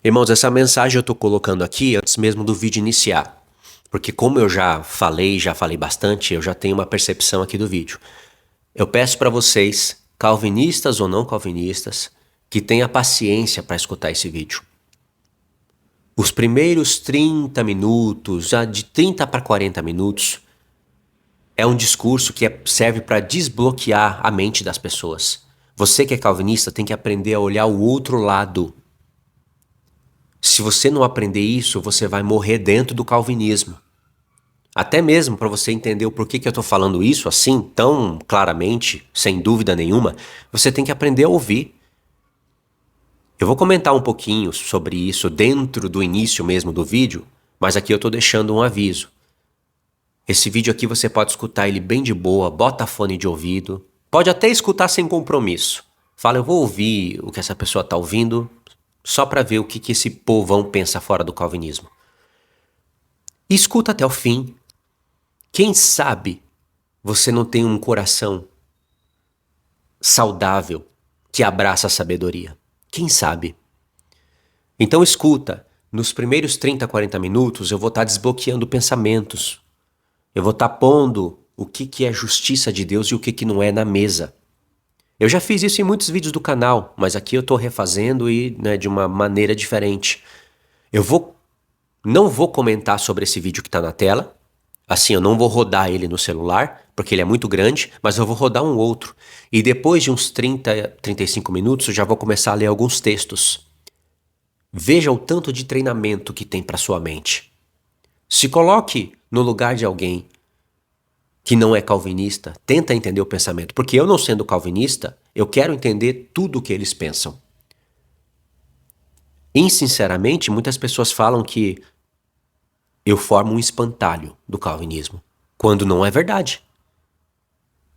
Irmãos, essa mensagem eu estou colocando aqui antes mesmo do vídeo iniciar. Porque como eu já falei bastante, eu já tenho uma percepção aqui do vídeo. Eu peço para vocês, calvinistas ou não calvinistas, que tenham paciência para escutar esse vídeo. Os primeiros 30 minutos, já de 30 para 40 minutos, é um discurso que serve para desbloquear a mente das pessoas. Você que é calvinista tem que aprender a olhar o outro lado. Se você não aprender isso, você vai morrer dentro do calvinismo. Até mesmo para você entender o porquê que eu estou falando isso assim, tão claramente, sem dúvida nenhuma, você tem que aprender a ouvir. Eu vou comentar um pouquinho sobre isso dentro do início mesmo do vídeo, mas aqui eu estou deixando um aviso. Esse vídeo aqui você pode escutar ele bem de boa, bota fone de ouvido, pode até escutar sem compromisso. Fala, eu vou ouvir o que essa pessoa está ouvindo, só para ver o que esse povão pensa fora do calvinismo. E escuta até o fim. Quem sabe você não tem um coração saudável que abraça a sabedoria. Quem sabe? Então escuta, nos primeiros 30, 40 minutos eu vou estar desbloqueando pensamentos. Eu vou estar pondo o que é justiça de Deus e o que não é na mesa. Eu já fiz isso em muitos vídeos do canal, mas aqui eu estou refazendo e de uma maneira diferente. Não vou comentar sobre esse vídeo que está na tela. Assim, eu não vou rodar ele no celular, porque ele é muito grande, mas eu vou rodar um outro. E depois de uns 30, 35 minutos, eu já vou começar a ler alguns textos. Veja o tanto de treinamento que tem para sua mente. Se coloque no lugar de alguém que não é calvinista, tenta entender o pensamento. Porque eu não sendo calvinista, eu quero entender tudo o que eles pensam. Insinceramente, muitas pessoas falam que eu formo um espantalho do calvinismo, quando não é verdade.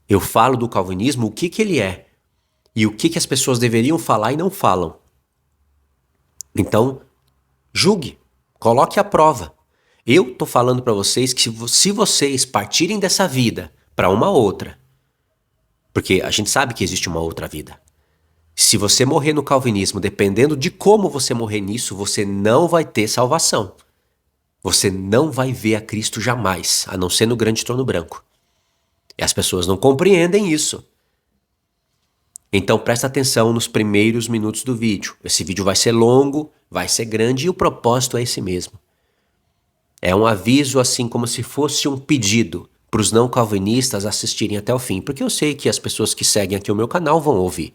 Eu falo do calvinismo o que ele é e o que as pessoas deveriam falar e não falam. Então, julgue, coloque à prova. Eu estou falando para vocês que se vocês partirem dessa vida para uma outra, porque a gente sabe que existe uma outra vida. Se você morrer no calvinismo, dependendo de como você morrer nisso, você não vai ter salvação. Você não vai ver a Cristo jamais, a não ser no grande trono branco. E as pessoas não compreendem isso. Então presta atenção nos primeiros minutos do vídeo. Esse vídeo vai ser longo, vai ser grande e o propósito é esse mesmo. É um aviso assim como se fosse um pedido para os não calvinistas assistirem até o fim, porque eu sei que as pessoas que seguem aqui o meu canal vão ouvir.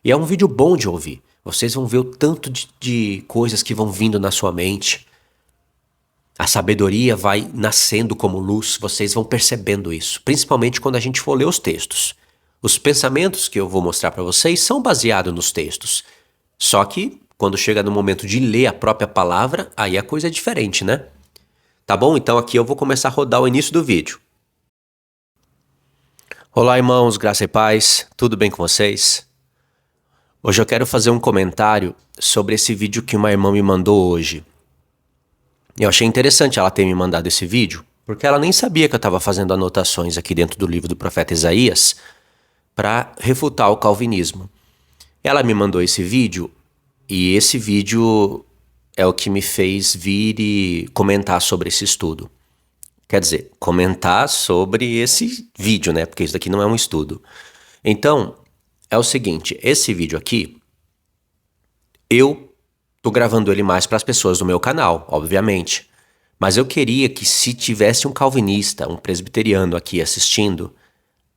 E é um vídeo bom de ouvir. Vocês vão ver o tanto de coisas que vão vindo na sua mente. A sabedoria vai nascendo como luz, vocês vão percebendo isso, principalmente quando a gente for ler os textos. Os pensamentos que eu vou mostrar para vocês são baseados nos textos. Só que, quando chega no momento de ler a própria palavra, aí a coisa é diferente, né? Tá bom? Então aqui eu vou começar a rodar o início do vídeo. Olá, irmãos, graça e paz, tudo bem com vocês? Hoje eu quero fazer um comentário sobre esse vídeo que uma irmã me mandou hoje. Eu achei interessante ela ter me mandado esse vídeo, porque ela nem sabia que eu estava fazendo anotações aqui dentro do livro do profeta Isaías para refutar o calvinismo. Ela me mandou esse vídeo e esse vídeo é o que me fez vir e comentar sobre esse estudo. Quer dizer, comentar sobre esse vídeo, né? Porque isso daqui não é um estudo. Então, é o seguinte, esse vídeo aqui, eu tô gravando ele mais para as pessoas do meu canal, obviamente. Mas eu queria que se tivesse um calvinista, um presbiteriano aqui assistindo,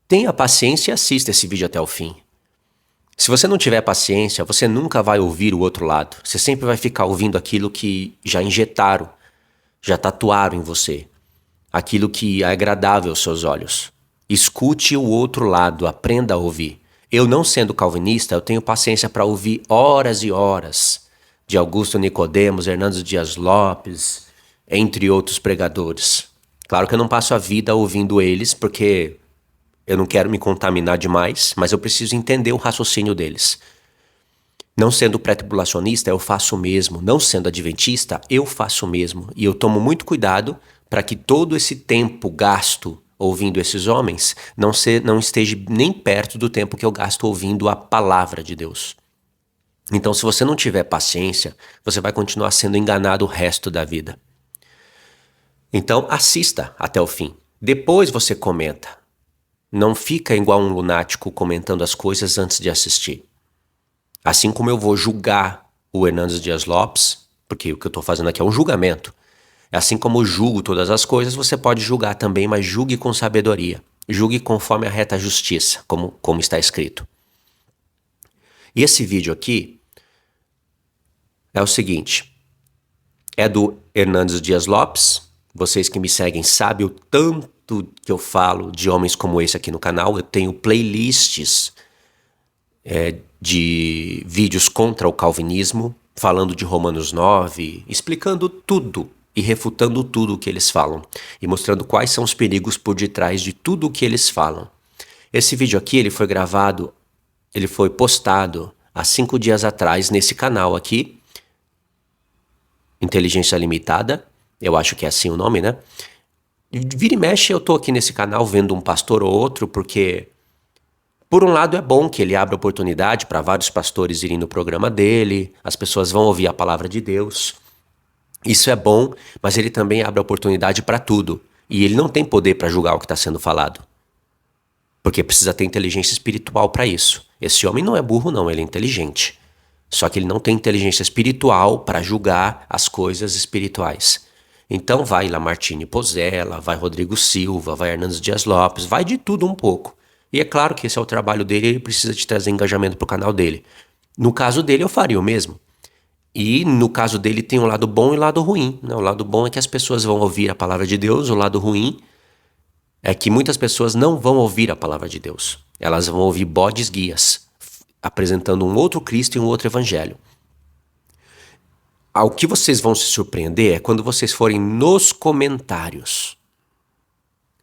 tenha paciência e assista esse vídeo até o fim. Se você não tiver paciência, você nunca vai ouvir o outro lado. Você sempre vai ficar ouvindo aquilo que já injetaram, já tatuaram em você. Aquilo que é agradável aos seus olhos. Escute o outro lado, aprenda a ouvir. Eu não sendo calvinista, eu tenho paciência para ouvir horas e horas de Augusto Nicodemos, Hernando Dias Lopes, entre outros pregadores. Claro que eu não passo a vida ouvindo eles, porque eu não quero me contaminar demais, mas eu preciso entender o raciocínio deles. Não sendo pré-tribulacionista, eu faço o mesmo. Não sendo adventista, eu faço o mesmo. E eu tomo muito cuidado para que todo esse tempo gasto ouvindo esses homens não esteja nem perto do tempo que eu gasto ouvindo a palavra de Deus. Então, se você não tiver paciência, você vai continuar sendo enganado o resto da vida. Então, assista até o fim. Depois você comenta. Não fica igual um lunático comentando as coisas antes de assistir. Assim como eu vou julgar o Hernandes Dias Lopes, porque o que eu estou fazendo aqui é um julgamento. Assim como eu julgo todas as coisas, você pode julgar também, mas julgue com sabedoria. Julgue conforme a reta justiça, como está escrito. E esse vídeo aqui é o seguinte. É do Hernandes Dias Lopes. Vocês que me seguem sabem o tanto que eu falo de homens como esse aqui no canal. Eu tenho playlists de vídeos contra o calvinismo, falando de Romanos 9, explicando tudo e refutando tudo o que eles falam e mostrando quais são os perigos por detrás de tudo o que eles falam. Esse vídeo aqui ele foi postado há 5 dias atrás nesse canal aqui, Inteligência Limitada, eu acho que é assim o nome, né? Vira e mexe eu tô aqui nesse canal vendo um pastor ou outro, porque por um lado é bom que ele abra oportunidade para vários pastores irem no programa dele, as pessoas vão ouvir a palavra de Deus. Isso é bom, mas ele também abre oportunidade para tudo. E ele não tem poder para julgar o que está sendo falado. Porque precisa ter inteligência espiritual para isso. Esse homem não é burro não, ele é inteligente. Só que ele não tem inteligência espiritual para julgar as coisas espirituais. Então vai Lamartine Pozzella, vai Rodrigo Silva, vai Hernandes Dias Lopes, vai de tudo um pouco. E é claro que esse é o trabalho dele, ele precisa de trazer engajamento pro canal dele. No caso dele eu faria o mesmo. E no caso dele tem um lado bom e um lado ruim, né? O lado bom é que as pessoas vão ouvir a palavra de Deus, o lado ruim é que muitas pessoas não vão ouvir a palavra de Deus. Elas vão ouvir bodes guias, apresentando um outro Cristo e um outro evangelho. Ao que vocês vão se surpreender é quando vocês forem nos comentários.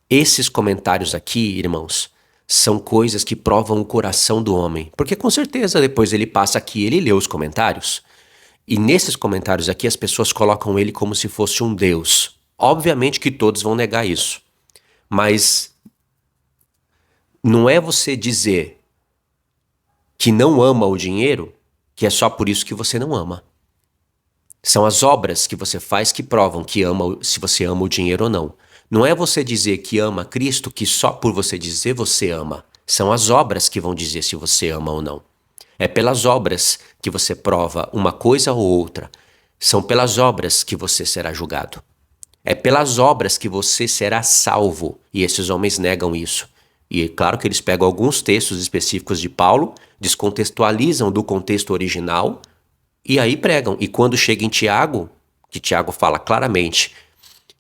Esses comentários aqui, irmãos, são coisas que provam o coração do homem. Porque com certeza depois ele passa aqui e ele lê os comentários. E nesses comentários aqui as pessoas colocam ele como se fosse um Deus. Obviamente que todos vão negar isso. Mas não é você dizer que não ama o dinheiro que é só por isso que você não ama. São as obras que você faz que provam que ama, se você ama o dinheiro ou não. Não é você dizer que ama Cristo que só por você dizer você ama. São as obras que vão dizer se você ama ou não. É pelas obras que você prova uma coisa ou outra. São pelas obras que você será julgado. É pelas obras que você será salvo. E esses homens negam isso. E é claro que eles pegam alguns textos específicos de Paulo, descontextualizam do contexto original e aí pregam. E quando chega em Tiago, que Tiago fala claramente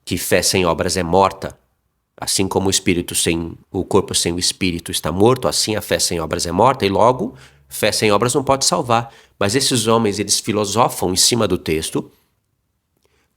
que fé sem obras é morta, assim como o corpo sem o espírito está morto, assim a fé sem obras é morta, e logo fé sem obras não pode salvar. Mas esses homens, eles filosofam em cima do texto,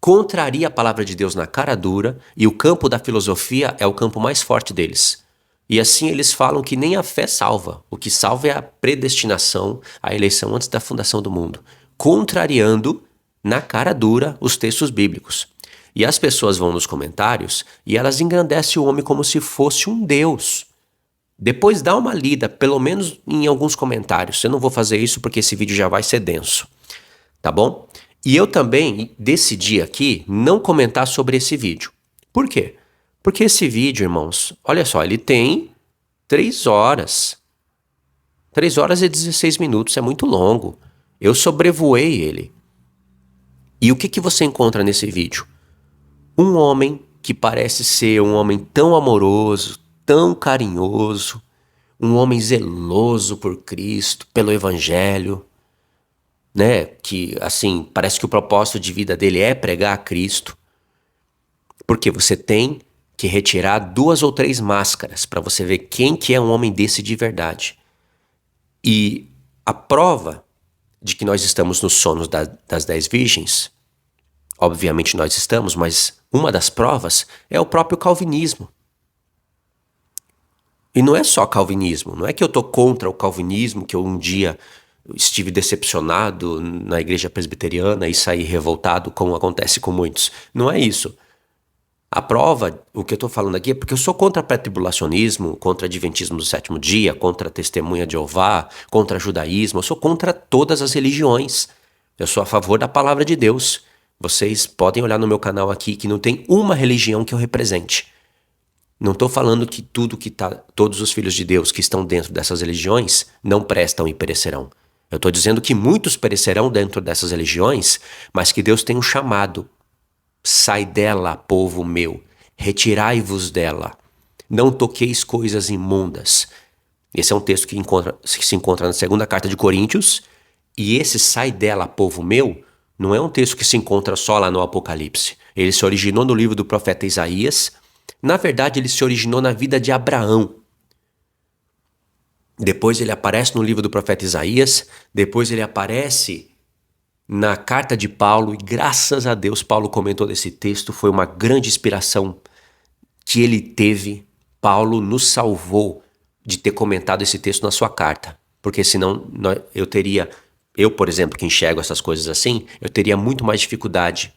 contraria a palavra de Deus na cara dura, e o campo da filosofia é o campo mais forte deles. E assim eles falam que nem a fé salva. O que salva é a predestinação, a eleição antes da fundação do mundo, contrariando na cara dura os textos bíblicos. E as pessoas vão nos comentários e elas engrandecem o homem como se fosse um Deus. Depois dá uma lida, pelo menos em alguns comentários. Eu não vou fazer isso porque esse vídeo já vai ser denso, tá bom? E eu também decidi aqui não comentar sobre esse vídeo. Por quê? Porque esse vídeo, irmãos, olha só, ele tem 3 horas. 3 horas e 16 minutos, é muito longo. Eu sobrevoei ele. E o que você encontra nesse vídeo? Um homem que parece ser um homem tão amoroso, tão carinhoso, um homem zeloso por Cristo, pelo Evangelho, né? Que, assim, parece que o propósito de vida dele é pregar a Cristo. Porque você tem que retirar 2 ou 3 máscaras para você ver quem que é um homem desse de verdade. E a prova de que nós estamos nos sonos das 10 virgens, obviamente nós estamos, mas uma das provas é o próprio calvinismo. E não é só calvinismo, não é que eu estou contra o calvinismo, que eu um dia estive decepcionado na igreja presbiteriana e saí revoltado, como acontece com muitos. Não é isso. A prova, o que eu estou falando aqui, é porque eu sou contra pré-tribulacionismo, contra adventismo do sétimo dia, contra testemunha de Jeová, contra judaísmo, eu sou contra todas as religiões. Eu sou a favor da palavra de Deus. Vocês podem olhar no meu canal aqui que não tem uma religião que eu represente. Não estou falando que todos os filhos de Deus que estão dentro dessas religiões não prestam e perecerão. Eu estou dizendo que muitos perecerão dentro dessas religiões, mas que Deus tem um chamado. Sai dela, povo meu, retirai-vos dela. Não toqueis coisas imundas. Esse é um texto que se encontra na segunda carta de Coríntios, e esse sai dela, povo meu, não é um texto que se encontra só lá no Apocalipse. Ele se originou no livro do profeta Isaías. Na verdade, ele se originou na vida de Abraão. Depois ele aparece no livro do profeta Isaías, depois ele aparece na carta de Paulo, e graças a Deus Paulo comentou desse texto, foi uma grande inspiração que ele teve. Paulo nos salvou de ter comentado esse texto na sua carta, porque senão eu, por exemplo, que enxergo essas coisas assim, eu teria muito mais dificuldade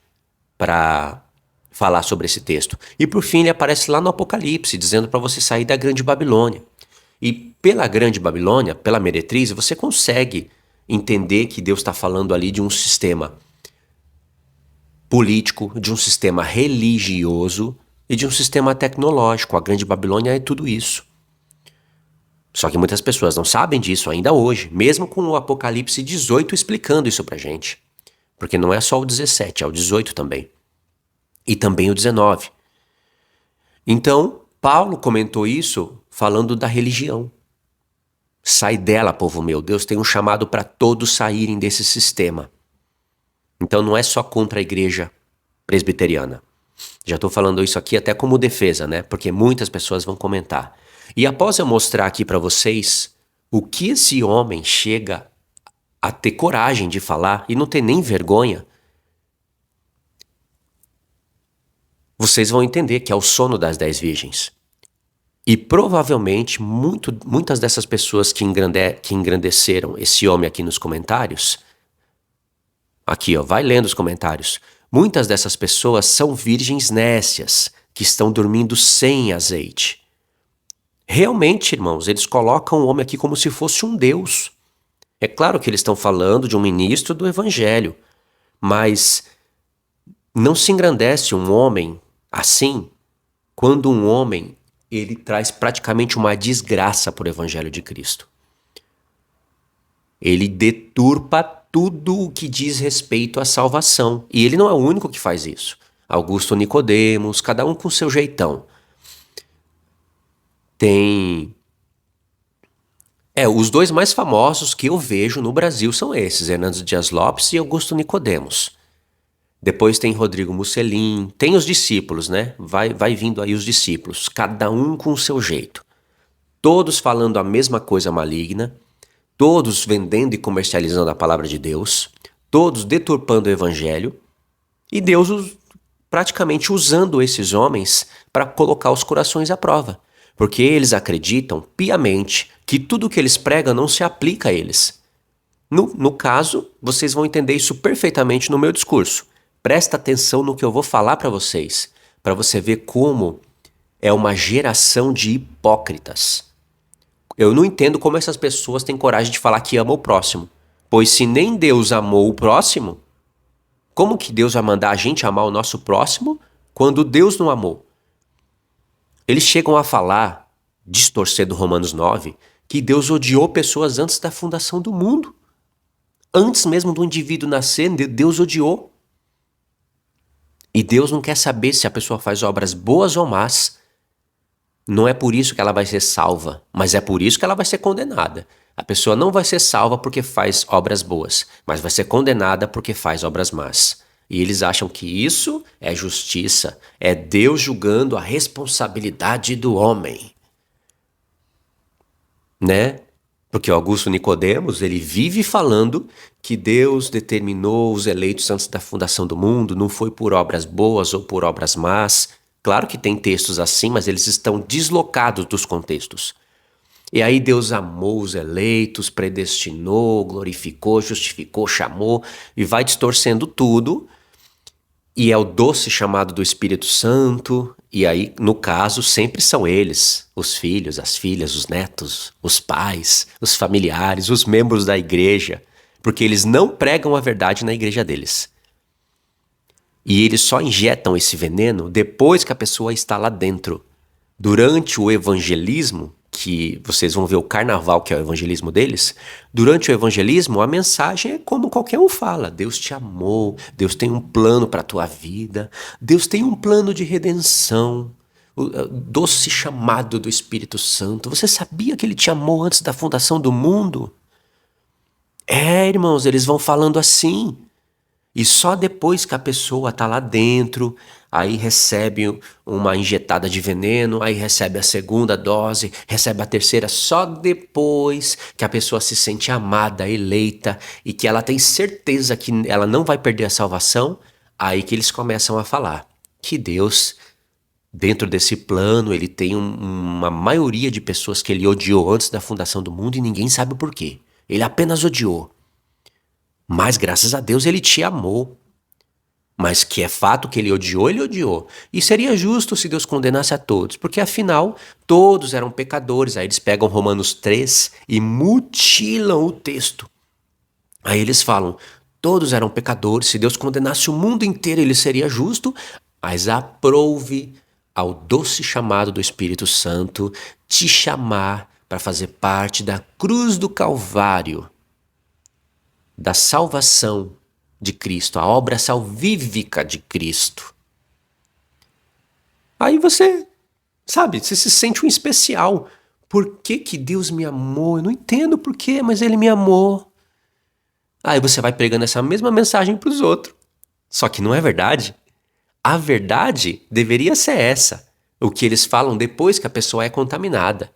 para falar sobre esse texto. E por fim ele aparece lá no Apocalipse, dizendo para você sair da grande Babilônia. E pela grande Babilônia, pela meretriz, você consegue entender que Deus está falando ali de um sistema político, de um sistema religioso e de um sistema tecnológico. A grande Babilônia é tudo isso. Só que muitas pessoas não sabem disso ainda hoje, mesmo com o Apocalipse 18 explicando isso pra gente. Porque não é só o 17, é o 18 também. E também o 19. Então, Paulo comentou isso falando da religião. Sai dela, povo meu. Deus tem um chamado para todos saírem desse sistema. Então não é só contra a igreja presbiteriana. Já estou falando isso aqui até como defesa, né? Porque muitas pessoas vão comentar. E após eu mostrar aqui para vocês o que esse homem chega a ter coragem de falar e não ter nem vergonha, vocês vão entender que é o sono das 10 virgens. E provavelmente muitas dessas pessoas que engrandeceram esse homem aqui nos comentários, aqui ó, vai lendo os comentários, muitas dessas pessoas são virgens nécias, que estão dormindo sem azeite. Realmente, irmãos, eles colocam o homem aqui como se fosse um deus. É claro que eles estão falando de um ministro do evangelho, mas não se engrandece um homem assim quando um homem ele traz praticamente uma desgraça para o evangelho de Cristo. Ele deturpa tudo o que diz respeito à salvação. E ele não é o único que faz isso. Augusto Nicodemos, cada um com seu jeitão. Tem... os dois mais famosos que eu vejo no Brasil são esses, Hernando Dias Lopes e Augusto Nicodemos. Depois tem Rodrigo Musselin, tem os discípulos, né? Vai vindo aí os discípulos, cada um com o seu jeito. Todos falando a mesma coisa maligna, todos vendendo e comercializando a palavra de Deus, todos deturpando o evangelho, e Deus praticamente usando esses homens para colocar os corações à prova. Porque eles acreditam piamente que tudo o que eles pregam não se aplica a eles. No caso, vocês vão entender isso perfeitamente no meu discurso. Presta atenção no que eu vou falar para vocês, para você ver como é uma geração de hipócritas. Eu não entendo como essas pessoas têm coragem de falar que ama o próximo. Pois se nem Deus amou o próximo, como que Deus vai mandar a gente amar o nosso próximo quando Deus não amou? Eles chegam a falar, distorcendo Romanos 9, que Deus odiou pessoas antes da fundação do mundo. Antes mesmo do indivíduo nascer, Deus odiou. E Deus não quer saber se a pessoa faz obras boas ou más. Não é por isso que ela vai ser salva, mas é por isso que ela vai ser condenada. A pessoa não vai ser salva porque faz obras boas, mas vai ser condenada porque faz obras más. E eles acham que isso é justiça, é Deus julgando a responsabilidade do homem. Né? Porque o Augusto Nicodemos, ele vive falando que Deus determinou os eleitos antes da fundação do mundo, não foi por obras boas ou por obras más. Claro que tem textos assim, mas eles estão deslocados dos contextos. E aí Deus amou os eleitos, predestinou, glorificou, justificou, chamou e vai distorcendo tudo. E é o doce chamado do Espírito Santo, e aí, no caso, sempre são eles, os filhos, as filhas, os netos, os pais, os familiares, os membros da igreja, porque eles não pregam a verdade na igreja deles. E eles só injetam esse veneno depois que a pessoa está lá dentro. Durante o evangelismo, que vocês vão ver o carnaval, que é o evangelismo deles, durante o evangelismo a mensagem é como qualquer um fala: Deus te amou, Deus tem um plano para a tua vida, Deus tem um plano de redenção, o doce chamado do Espírito Santo. Você sabia que Ele te amou antes da fundação do mundo? Irmãos, eles vão falando assim. E só depois que a pessoa está lá dentro, aí recebe uma injetada de veneno, aí recebe a segunda dose, recebe a terceira, só depois que a pessoa se sente amada, eleita e que ela tem certeza que ela não vai perder a salvação, aí que eles começam a falar que Deus, dentro desse plano, ele tem uma maioria de pessoas que ele odiou antes da fundação do mundo e ninguém sabe o porquê. Ele apenas odiou. Mas graças a Deus ele te amou. Mas que é fato que ele odiou, ele odiou. E seria justo se Deus condenasse a todos, porque afinal todos eram pecadores. Aí eles pegam Romanos 3 e mutilam o texto. Aí eles falam, todos eram pecadores, se Deus condenasse o mundo inteiro ele seria justo, mas aprove ao doce chamado do Espírito Santo te chamar para fazer parte da cruz do Calvário, da salvação de Cristo, a obra salvífica de Cristo. Aí você, sabe, você se sente um especial. Por que Deus me amou? Eu não entendo por quê, mas Ele me amou. Aí você vai pregando essa mesma mensagem para os outros. Só que não é verdade. A verdade deveria ser essa. O que eles falam depois que a pessoa é contaminada.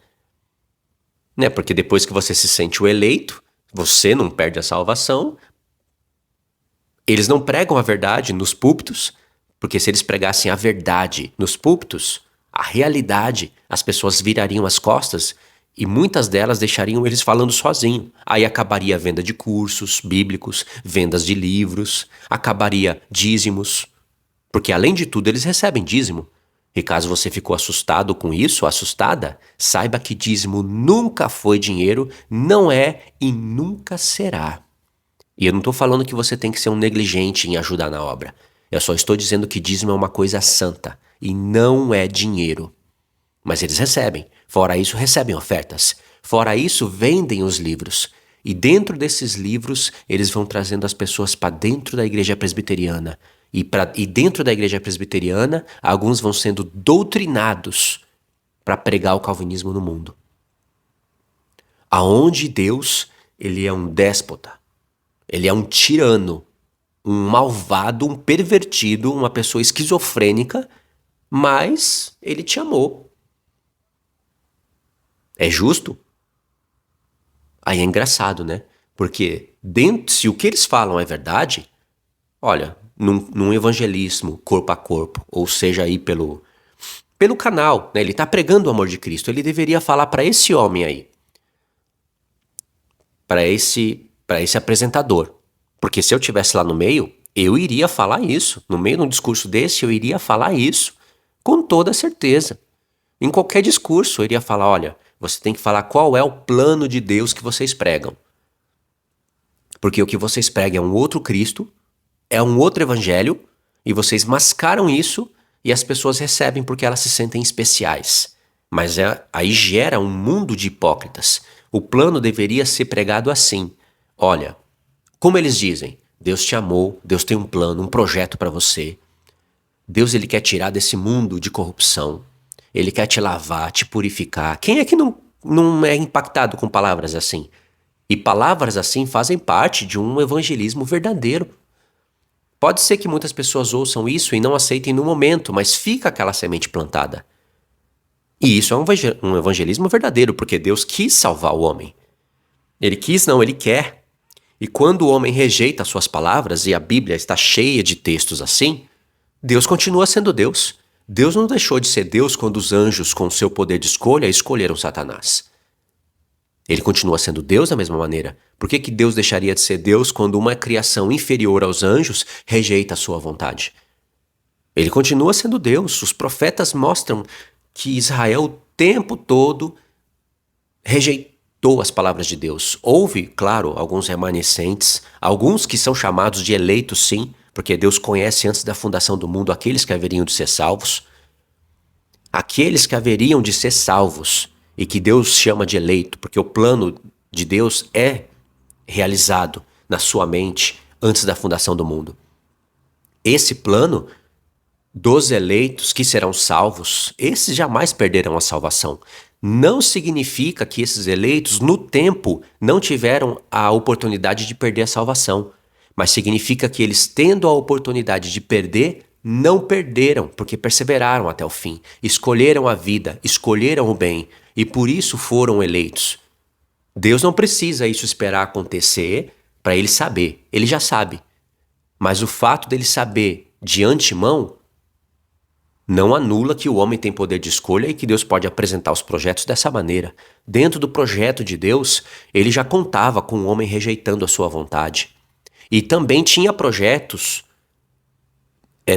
Né? Porque depois que você se sente o eleito, você não perde a salvação. Eles não pregam a verdade nos púlpitos, porque se eles pregassem a verdade nos púlpitos, a realidade, as pessoas virariam as costas e muitas delas deixariam eles falando sozinho. Aí acabaria a venda de cursos bíblicos, vendas de livros, acabaria dízimos, porque além de tudo eles recebem dízimo. E caso você ficou assustado com isso, assustada, saiba que dízimo nunca foi dinheiro, não é e nunca será. E eu não estou falando que você tem que ser um negligente em ajudar na obra. Eu só estou dizendo que dízimo é uma coisa santa e não é dinheiro. Mas eles recebem. Fora isso, recebem ofertas. Fora isso, vendem os livros. E dentro desses livros, eles vão trazendo as pessoas para dentro da igreja presbiteriana. E dentro da igreja presbiteriana, alguns vão sendo doutrinados para pregar o calvinismo no mundo. Aonde Deus, ele é um déspota. Ele é um tirano, um malvado, um pervertido, uma pessoa esquizofrênica, mas ele te amou. É justo? Aí é engraçado, né? Porque se o que eles falam é verdade, olha, num evangelismo corpo a corpo, ou seja aí pelo canal, né? Ele está pregando o amor de Cristo, ele deveria falar para esse homem aí, para esse apresentador. Porque se eu estivesse lá no meio, eu iria falar isso. No meio de um discurso desse, eu iria falar isso. Com toda certeza. Em qualquer discurso, eu iria falar, olha, você tem que falar qual é o plano de Deus que vocês pregam. Porque o que vocês pregam é um outro Cristo, é um outro evangelho, e vocês mascaram isso e as pessoas recebem porque elas se sentem especiais. Mas aí gera um mundo de hipócritas. O plano deveria ser pregado assim. Olha, como eles dizem, Deus te amou, Deus tem um plano, um projeto para você. Deus ele quer tirar desse mundo de corrupção. Ele quer te lavar, te purificar. Quem é que não é impactado com palavras assim? E palavras assim fazem parte de um evangelismo verdadeiro. Pode ser que muitas pessoas ouçam isso e não aceitem no momento, mas fica aquela semente plantada. E isso é um evangelismo verdadeiro, porque Deus quis salvar o homem. Ele quis, não, ele quer. E quando o homem rejeita as suas palavras, e a Bíblia está cheia de textos assim, Deus continua sendo Deus. Deus não deixou de ser Deus quando os anjos, com seu poder de escolha, escolheram Satanás. Ele continua sendo Deus da mesma maneira. Por que Deus deixaria de ser Deus quando uma criação inferior aos anjos rejeita a sua vontade? Ele continua sendo Deus. Os profetas mostram que Israel o tempo todo rejeitou as palavras de Deus. Houve, claro, alguns remanescentes, alguns que são chamados de eleitos, sim, porque Deus conhece antes da fundação do mundo aqueles que haveriam de ser salvos. Aqueles que haveriam de ser salvos e que Deus chama de eleito, porque o plano de Deus é realizado na sua mente antes da fundação do mundo. Esse plano dos eleitos que serão salvos, esses jamais perderão a salvação. Não significa que esses eleitos, no tempo, não tiveram a oportunidade de perder a salvação, mas significa que eles, tendo a oportunidade de perder, não perderam, porque perseveraram até o fim, escolheram a vida, escolheram o bem, e por isso foram eleitos. Deus não precisa isso esperar acontecer para ele saber, ele já sabe. Mas o fato dele saber de antemão não anula que o homem tem poder de escolha e que Deus pode apresentar os projetos dessa maneira. Dentro do projeto de Deus, ele já contava com o homem rejeitando a sua vontade. E também tinha projetos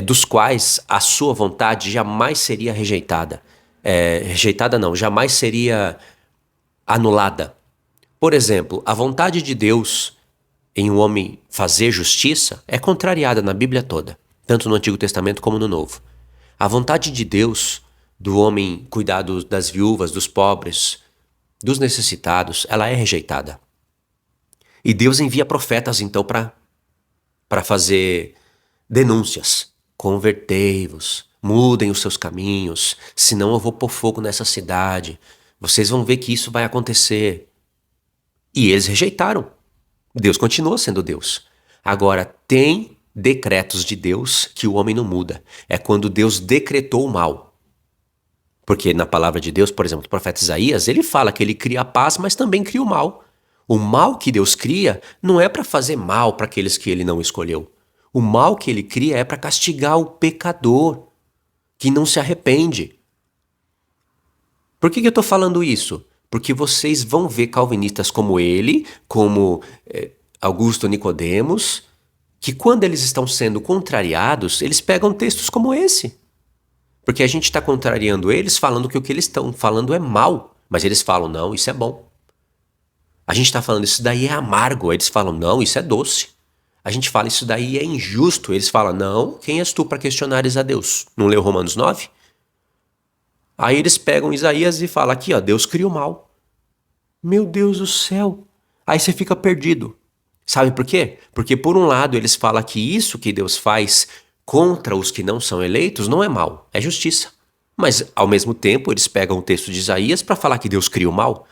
dos quais a sua vontade jamais seria rejeitada. Rejeitada não, jamais seria anulada. Por exemplo, a vontade de Deus em um homem fazer justiça é contrariada na Bíblia toda, tanto no Antigo Testamento como no Novo. A vontade de Deus do homem cuidar das viúvas, dos pobres, dos necessitados, ela é rejeitada. E Deus envia profetas então para fazer denúncias. Convertei-vos, mudem os seus caminhos, senão eu vou pôr fogo nessa cidade. Vocês vão ver que isso vai acontecer. E eles rejeitaram. Deus continua sendo Deus. Agora, tem decretos de Deus que o homem não muda. É quando Deus decretou o mal. Porque na palavra de Deus, por exemplo, o profeta Isaías, ele fala que ele cria a paz, mas também cria o mal. O mal que Deus cria não é para fazer mal para aqueles que ele não escolheu. O mal que ele cria é para castigar o pecador, que não se arrepende. Por que eu estou falando isso? Porque vocês vão ver calvinistas como ele, como Augusto Nicodemos, que quando eles estão sendo contrariados, eles pegam textos como esse. Porque a gente está contrariando eles falando que o que eles estão falando é mal, mas eles falam, não, isso é bom. A gente está falando, isso daí é amargo, eles falam, não, isso é doce. A gente fala, isso daí é injusto, eles falam, não, quem és tu para questionares a Deus? Não leu Romanos 9? Aí eles pegam Isaías e falam aqui, ó, Deus cria o mal. Meu Deus do céu. Aí você fica perdido. Sabe por quê? Porque por um lado eles falam que isso que Deus faz contra os que não são eleitos não é mal, é justiça. Mas ao mesmo tempo eles pegam o texto de Isaías para falar que Deus cria o mal.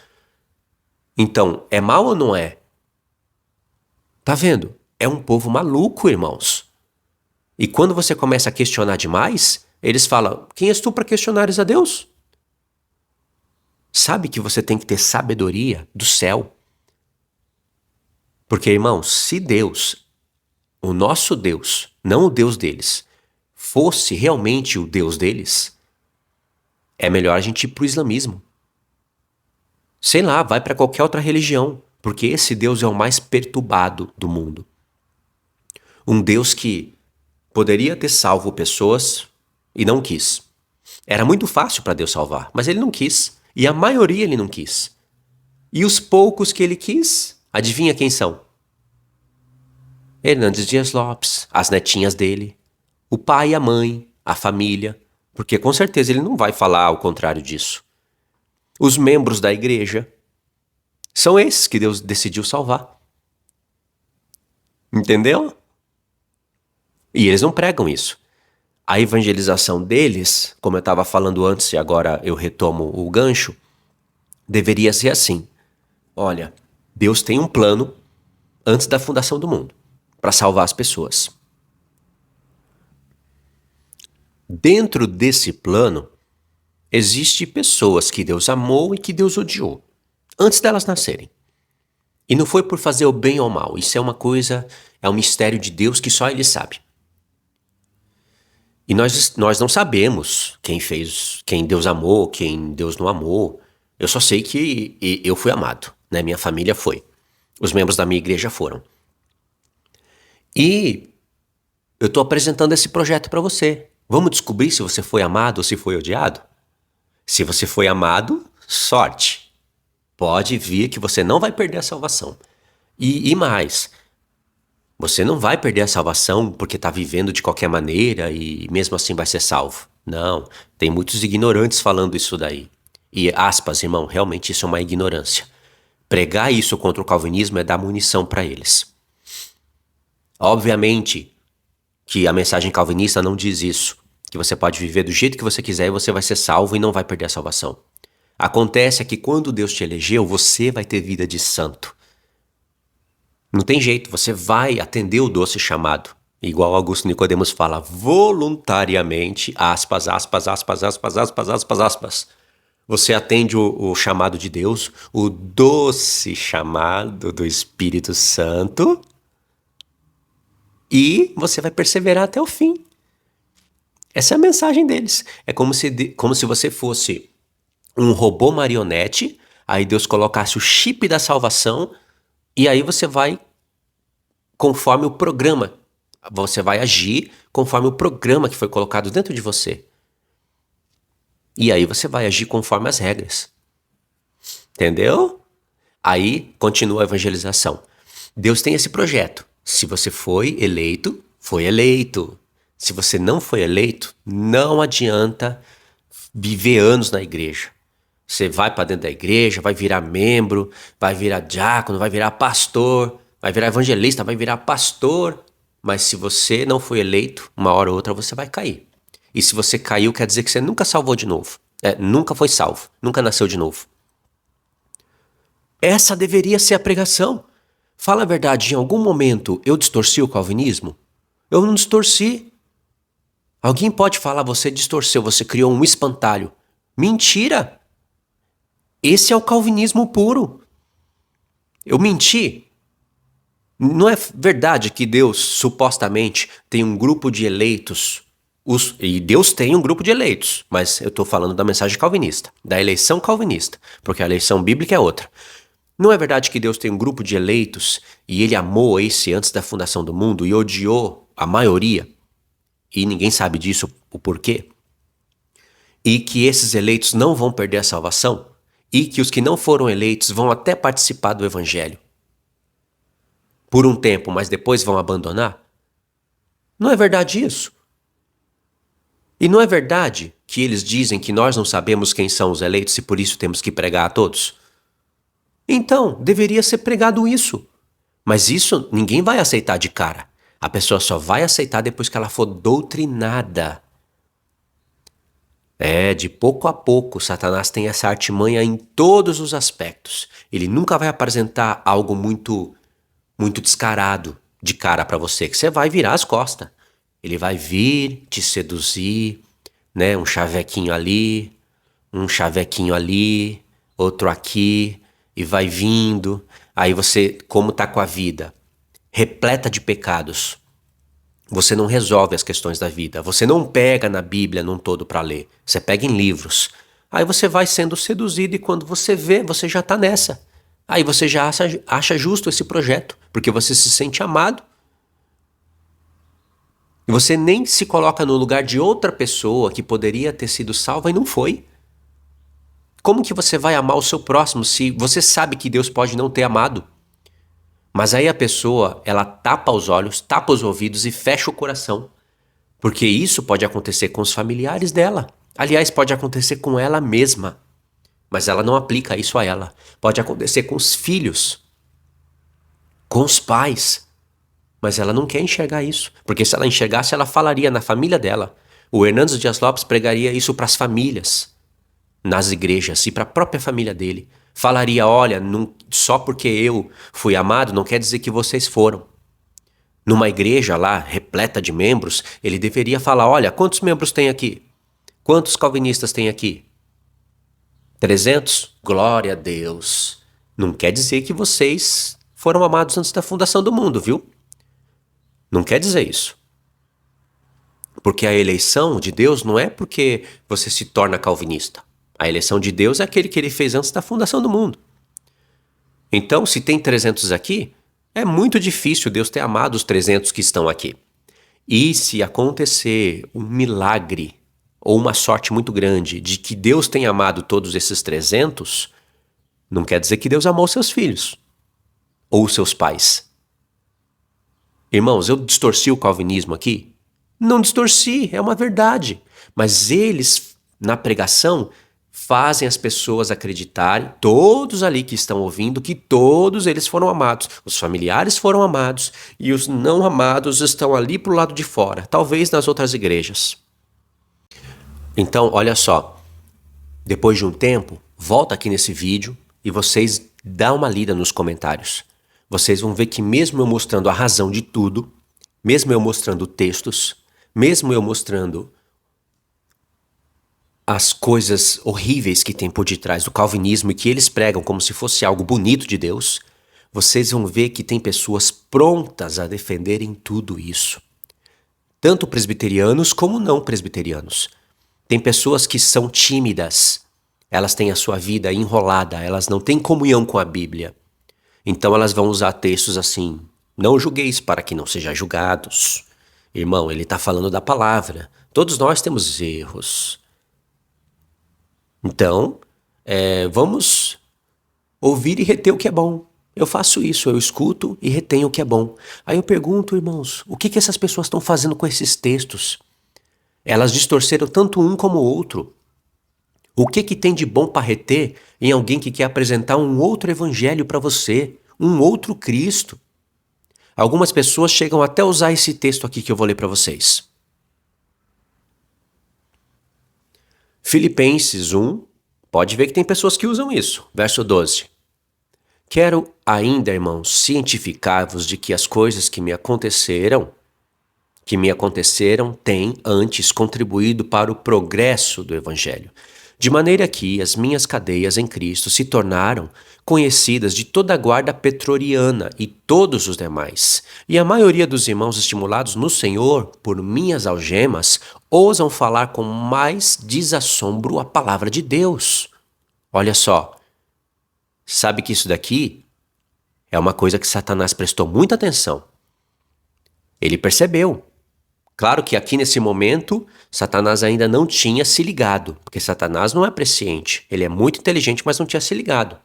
Então, é mal ou não é? Tá vendo? É um povo maluco, irmãos. E quando você começa a questionar demais, eles falam, quem és tu para questionares a Deus? Sabe que você tem que ter sabedoria do céu. Porque, irmãos, se Deus, o nosso Deus, não o Deus deles, fosse realmente o Deus deles, é melhor a gente ir para o islamismo. Sei lá, vai para qualquer outra religião, porque esse Deus é o mais perturbado do mundo. Um Deus que poderia ter salvo pessoas e não quis. Era muito fácil para Deus salvar, mas ele não quis. E a maioria ele não quis. E os poucos que ele quis, adivinha quem são? Hernandes Dias Lopes, as netinhas dele, o pai e a mãe, a família, porque com certeza ele não vai falar ao contrário disso. Os membros da igreja, são esses que Deus decidiu salvar. Entendeu? E eles não pregam isso. A evangelização deles, como eu estava falando antes e agora eu retomo o gancho, deveria ser assim. Olha, Deus tem um plano antes da fundação do mundo para salvar as pessoas. Dentro desse plano, existem pessoas que Deus amou e que Deus odiou, antes delas nascerem. E não foi por fazer o bem ou o mal. Isso é uma coisa, é um mistério de Deus que só Ele sabe. E nós não sabemos quem Deus amou, quem Deus não amou. Eu só sei que eu fui amado, né? Minha família foi. Os membros da minha igreja foram. E eu estou apresentando esse projeto para você. Vamos descobrir se você foi amado ou se foi odiado? Se você foi amado, sorte. Pode vir que você não vai perder a salvação. E mais, você não vai perder a salvação porque está vivendo de qualquer maneira e mesmo assim vai ser salvo. Não, tem muitos ignorantes falando isso daí. E aspas, irmão, realmente isso é uma ignorância. Pregar isso contra o calvinismo é dar munição para eles. Obviamente que a mensagem calvinista não diz isso, que você pode viver do jeito que você quiser e você vai ser salvo e não vai perder a salvação. Acontece é que quando Deus te elegeu, você vai ter vida de santo. Não tem jeito, você vai atender o doce chamado. Igual Augusto Nicodemos fala, voluntariamente, aspas, aspas, aspas, aspas, aspas, aspas, aspas. Você atende o chamado de Deus, o doce chamado do Espírito Santo, e você vai perseverar até o fim. Essa é a mensagem deles. É como se você fosse um robô marionete, aí Deus colocasse o chip da salvação, e aí você vai conforme o programa. Você vai agir conforme o programa que foi colocado dentro de você. E aí você vai agir conforme as regras. Entendeu? Aí continua a evangelização. Deus tem esse projeto. Se você foi eleito, foi eleito. Se você não foi eleito, não adianta viver anos na igreja. Você vai para dentro da igreja, vai virar membro, vai virar diácono, vai virar pastor, vai virar evangelista, vai virar pastor. Mas se você não foi eleito, uma hora ou outra você vai cair. E se você caiu, quer dizer que você nunca salvou de novo. Nunca foi salvo, nunca nasceu de novo. Essa deveria ser a pregação. Fala a verdade, em algum momento eu distorci o calvinismo? Eu não distorci. Alguém pode falar, você distorceu, você criou um espantalho. Mentira! Esse é o calvinismo puro. Eu menti. Não é verdade que Deus supostamente tem um grupo de eleitos. E Deus tem um grupo de eleitos, mas eu estou falando da mensagem calvinista, da eleição calvinista, porque a eleição bíblica é outra. Não é verdade que Deus tem um grupo de eleitos e ele amou esse antes da fundação do mundo e odiou a maioria? E ninguém sabe disso, o porquê? E que esses eleitos não vão perder a salvação? E que os que não foram eleitos vão até participar do evangelho? Por um tempo, mas depois vão abandonar? Não é verdade isso? E não é verdade que eles dizem que nós não sabemos quem são os eleitos e por isso temos que pregar a todos? Então, deveria ser pregado isso. Mas isso ninguém vai aceitar de cara. A pessoa só vai aceitar depois que ela for doutrinada. De pouco a pouco, Satanás tem essa artimanha em todos os aspectos. Ele nunca vai apresentar algo muito descarado de cara para você, que você vai virar as costas. Ele vai vir te seduzir, né? Um chavequinho ali, outro aqui, e vai vindo. Aí você, como tá com a vida repleta de pecados, você não resolve as questões da vida. Você não pega na Bíblia num todo para ler. Você pega em livros. Aí você vai sendo seduzido e quando você vê, você já tá nessa. Aí você já acha justo esse projeto, porque você se sente amado. E você nem se coloca no lugar de outra pessoa que poderia ter sido salva e não foi. Como que você vai amar o seu próximo se você sabe que Deus pode não ter amado? Mas aí a pessoa, ela tapa os olhos, tapa os ouvidos e fecha o coração. Porque isso pode acontecer com os familiares dela. Aliás, pode acontecer com ela mesma. Mas ela não aplica isso a ela. Pode acontecer com os filhos, com os pais. Mas ela não quer enxergar isso. Porque se ela enxergasse, ela falaria na família dela. O Hernandes Dias Lopes pregaria isso para as famílias, nas igrejas e para a própria família dele. Falaria, olha, só porque eu fui amado não quer dizer que vocês foram. Numa igreja lá, repleta de membros, ele deveria falar, olha, quantos membros tem aqui? Quantos calvinistas tem aqui? 300? Glória a Deus. Não quer dizer que vocês foram amados antes da fundação do mundo, viu? Não quer dizer isso. Porque a eleição de Deus não é porque você se torna calvinista. A eleição de Deus é aquele que ele fez antes da fundação do mundo. Então, se tem 300 aqui, é muito difícil Deus ter amado os 300 que estão aqui. E se acontecer um milagre ou uma sorte muito grande de que Deus tenha amado todos esses 300, não quer dizer que Deus amou seus filhos ou seus pais. Irmãos, eu distorci o calvinismo aqui? Não distorci, é uma verdade. Mas eles, na pregação, fazem as pessoas acreditarem, todos ali que estão ouvindo, que todos eles foram amados. Os familiares foram amados e os não amados estão ali pro lado de fora, talvez nas outras igrejas. Então, olha só, depois de um tempo, volta aqui nesse vídeo e vocês dão uma lida nos comentários. Vocês vão ver que mesmo eu mostrando a razão de tudo, mesmo eu mostrando textos, mesmo eu mostrando as coisas horríveis que tem por detrás do calvinismo e que eles pregam como se fosse algo bonito de Deus, vocês vão ver que tem pessoas prontas a defenderem tudo isso. Tanto presbiterianos como não presbiterianos. Tem pessoas que são tímidas, elas têm a sua vida enrolada, elas não têm comunhão com a Bíblia. Então elas vão usar textos assim, não julgueis para que não sejam julgados. Irmão, ele está falando da palavra. Todos nós temos erros. Então, vamos ouvir e reter o que é bom. Eu faço isso, eu escuto e retenho o que é bom. Aí eu pergunto, irmãos, o que essas pessoas estão fazendo com esses textos? Elas distorceram tanto um como o outro. O que tem de bom para reter em alguém que quer apresentar um outro evangelho para você, um outro Cristo? Algumas pessoas chegam até a usar esse texto aqui que eu vou ler para vocês. Filipenses 1, pode ver que tem pessoas que usam isso. Verso 12. Quero ainda, irmãos, cientificar-vos de que as coisas que me aconteceram têm antes contribuído para o progresso do evangelho. De maneira que as minhas cadeias em Cristo se tornaram conhecidas de toda a guarda pretoriana e todos os demais. E a maioria dos irmãos estimulados no Senhor por minhas algemas ousam falar com mais desassombro a palavra de Deus. Olha só, sabe que isso daqui é uma coisa que Satanás prestou muita atenção. Ele percebeu. Claro que aqui nesse momento, Satanás ainda não tinha se ligado, porque Satanás não é presciente. Ele é muito inteligente, mas não tinha se ligado.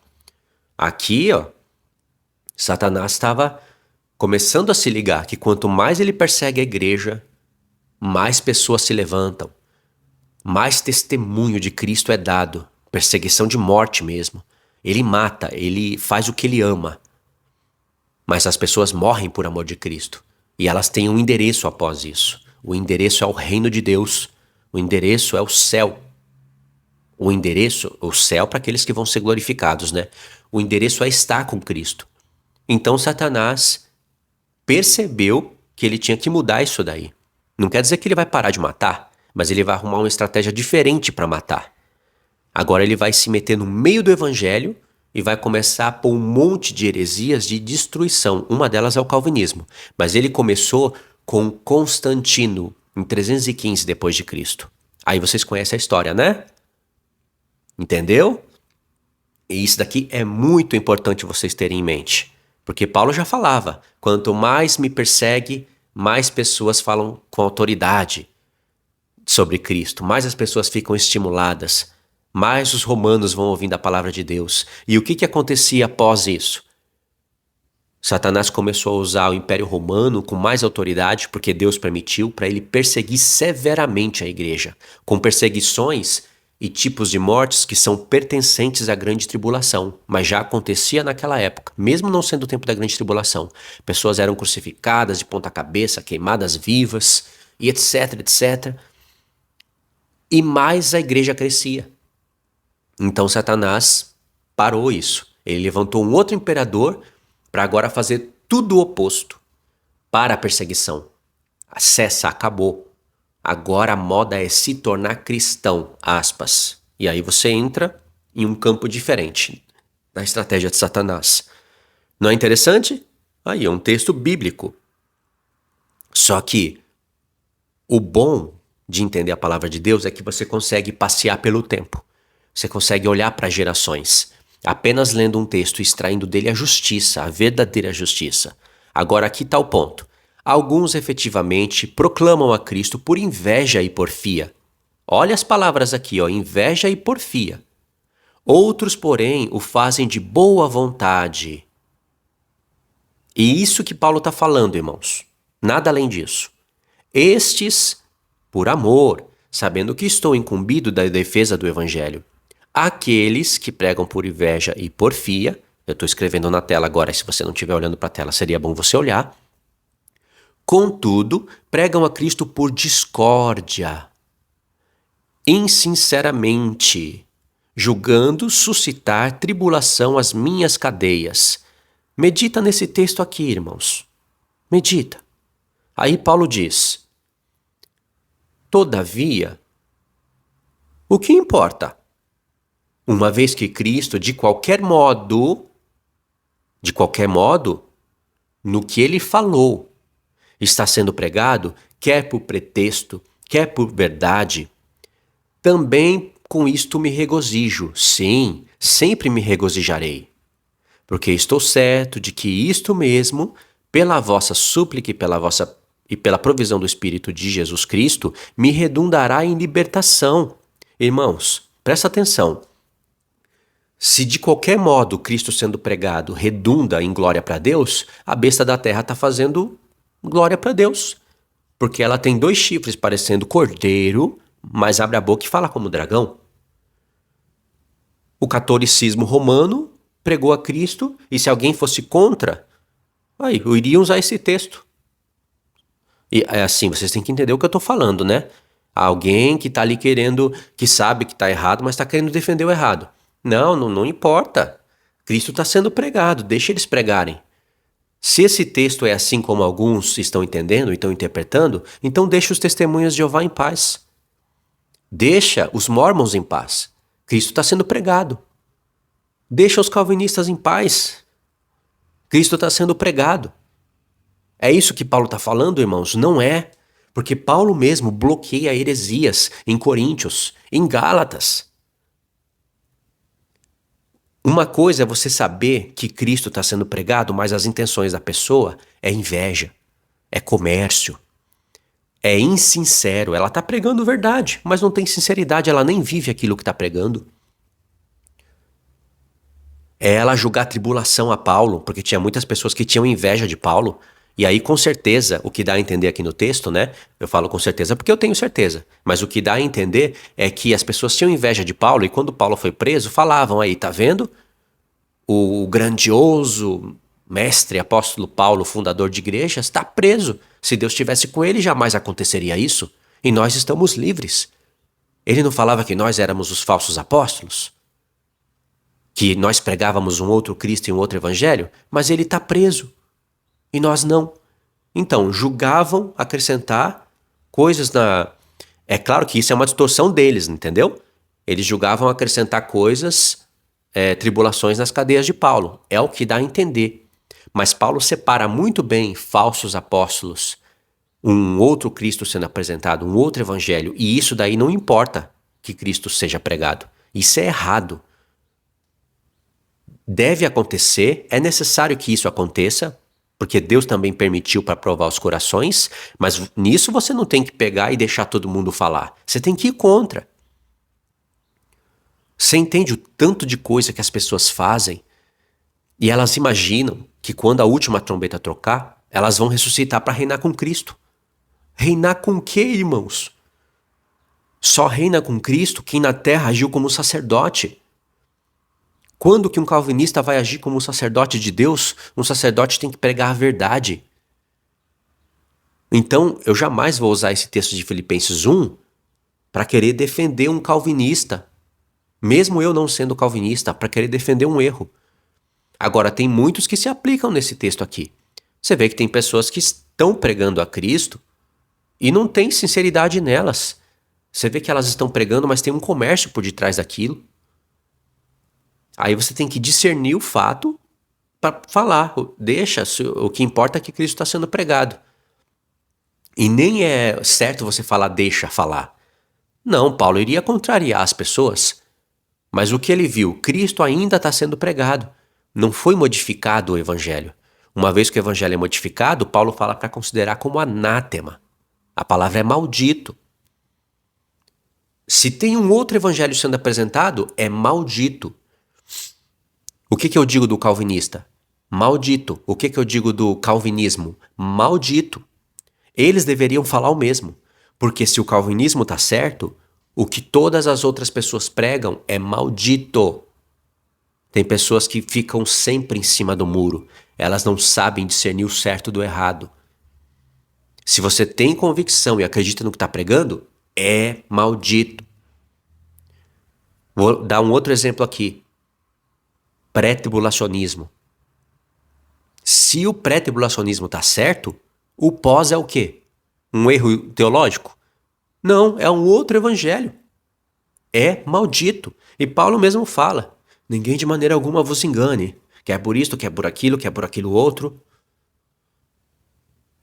Aqui, ó, Satanás estava começando a se ligar que quanto mais ele persegue a igreja, mais pessoas se levantam, mais testemunho de Cristo é dado, perseguição de morte mesmo. Ele mata, ele faz o que ele ama. Mas as pessoas morrem por amor de Cristo. E elas têm um endereço após isso. O endereço é o reino de Deus. O endereço é o céu. O céu para aqueles que vão ser glorificados, né? O endereço é estar com Cristo. Então Satanás percebeu que ele tinha que mudar isso daí. Não quer dizer que ele vai parar de matar, mas ele vai arrumar uma estratégia diferente para matar. Agora ele vai se meter no meio do evangelho e vai começar a pôr um monte de heresias de destruição. Uma delas é o calvinismo. Mas ele começou com Constantino, em 315 depois de Cristo. Aí vocês conhecem a história, né? Entendeu? E isso daqui é muito importante vocês terem em mente. Porque Paulo já falava, quanto mais me persegue, mais pessoas falam com autoridade sobre Cristo. Mais as pessoas ficam estimuladas. Mais os romanos vão ouvindo a palavra de Deus. E o que acontecia após isso? Satanás começou a usar o Império Romano com mais autoridade, porque Deus permitiu, para ele perseguir severamente a igreja, com perseguições e tipos de mortes que são pertencentes à grande tribulação, mas já acontecia naquela época, mesmo não sendo o tempo da grande tribulação. Pessoas eram crucificadas de ponta cabeça, queimadas vivas, e etc, etc. E mais a igreja crescia. Então Satanás parou isso. Ele levantou um outro imperador para agora fazer tudo o oposto. Para a perseguição. Cessa, acabou. Agora a moda é se tornar cristão, aspas. E aí você entra em um campo diferente da estratégia de Satanás. Não é interessante? Aí é um texto bíblico. Só que o bom de entender a palavra de Deus é que você consegue passear pelo tempo. Você consegue olhar para gerações, apenas lendo um texto e extraindo dele a justiça, a verdadeira justiça. Agora aqui está o ponto. Alguns efetivamente proclamam a Cristo por inveja e porfia. Olha as palavras aqui, ó, inveja e porfia. Outros, porém, o fazem de boa vontade. E isso que Paulo está falando, irmãos. Nada além disso. Estes, por amor, sabendo que estou incumbido da defesa do Evangelho. Aqueles que pregam por inveja e porfia, eu estou escrevendo na tela agora, se você não estiver olhando para a tela, seria bom você olhar. Contudo, pregam a Cristo por discórdia, insinceramente, julgando suscitar tribulação às minhas cadeias. Medita nesse texto aqui, irmãos. Medita. Aí Paulo diz: todavia, o que importa? Uma vez que Cristo, de qualquer modo, no que ele falou, está sendo pregado, quer por pretexto, quer por verdade, também com isto me regozijo. Sim, sempre me regozijarei, porque estou certo de que isto mesmo, pela vossa súplica e pela provisão do Espírito de Jesus Cristo, me redundará em libertação. Irmãos, presta atenção. Se de qualquer modo Cristo sendo pregado redunda em glória para Deus, a besta da terra está fazendo glória para Deus. Porque ela tem 2 chifres parecendo cordeiro, mas abre a boca e fala como dragão. O catolicismo romano pregou a Cristo, e se alguém fosse contra, iriam usar esse texto. E é assim, vocês têm que entender o que eu estou falando, né? Alguém que está ali querendo, que sabe que está errado, mas está querendo defender o errado. Não importa. Cristo está sendo pregado, deixa eles pregarem. Se esse texto é assim como alguns estão entendendo e estão interpretando, então deixa os testemunhas de Jeová em paz. Deixa os mormons em paz. Cristo está sendo pregado. Deixa os calvinistas em paz. Cristo está sendo pregado. É isso que Paulo está falando, irmãos? Não é. Porque Paulo mesmo bloqueia heresias em Coríntios, em Gálatas. Uma coisa é você saber que Cristo está sendo pregado, mas as intenções da pessoa é inveja, é comércio, é insincero. Ela está pregando verdade, mas não tem sinceridade, ela nem vive aquilo que está pregando. É ela julgar tribulação a Paulo, porque tinha muitas pessoas que tinham inveja de Paulo. E aí, com certeza, o que dá a entender aqui no texto, né? Eu falo com certeza porque eu tenho certeza. Mas o que dá a entender é que as pessoas tinham inveja de Paulo e quando Paulo foi preso, falavam aí, tá vendo? O grandioso mestre apóstolo Paulo, fundador de igrejas, está preso. Se Deus estivesse com ele, jamais aconteceria isso. E nós estamos livres. Ele não falava que nós éramos os falsos apóstolos? Que nós pregávamos um outro Cristo e um outro evangelho? Mas ele está preso. E nós não. Então, julgavam acrescentar coisas na... É claro que isso é uma distorção deles, entendeu? Eles julgavam acrescentar coisas, tribulações nas cadeias de Paulo. É o que dá a entender. Mas Paulo separa muito bem falsos apóstolos, um outro Cristo sendo apresentado, um outro evangelho. E isso daí não importa que Cristo seja pregado. Isso é errado. Deve acontecer, é necessário que isso aconteça, porque Deus também permitiu para provar os corações, mas nisso você não tem que pegar e deixar todo mundo falar. Você tem que ir contra. Você entende o tanto de coisa que as pessoas fazem e elas imaginam que quando a última trombeta trocar, elas vão ressuscitar para reinar com Cristo. Reinar com o quê, irmãos? Só reina com Cristo quem na terra agiu como sacerdote. Quando que um calvinista vai agir como um sacerdote de Deus? Um sacerdote tem que pregar a verdade. Então, eu jamais vou usar esse texto de Filipenses 1 para querer defender um calvinista. Mesmo eu não sendo calvinista, para querer defender um erro. Agora, tem muitos que se aplicam nesse texto aqui. Você vê que tem pessoas que estão pregando a Cristo e não tem sinceridade nelas. Você vê que elas estão pregando, mas tem um comércio por detrás daquilo. Aí você tem que discernir o fato para falar. Deixa, o que importa é que Cristo está sendo pregado. E nem é certo você falar, deixa falar. Não, Paulo iria contrariar as pessoas. Mas o que ele viu? Cristo ainda está sendo pregado. Não foi modificado o evangelho. Uma vez que o evangelho é modificado, Paulo fala para considerar como anátema. A palavra é maldito. Se tem um outro evangelho sendo apresentado, é maldito. O que eu digo do calvinista? Maldito. O que eu digo do calvinismo? Maldito. Eles deveriam falar o mesmo. Porque se o calvinismo está certo, o que todas as outras pessoas pregam é maldito. Tem pessoas que ficam sempre em cima do muro. Elas não sabem discernir o certo do errado. Se você tem convicção e acredita no que está pregando, é maldito. Vou dar um outro exemplo aqui. Pré-tribulacionismo. Se o pré-tribulacionismo está certo, o pós é o quê? Um erro teológico? Não, é um outro evangelho. É maldito. E Paulo mesmo fala, ninguém de maneira alguma vos engane. Quer por isto, quer por aquilo outro.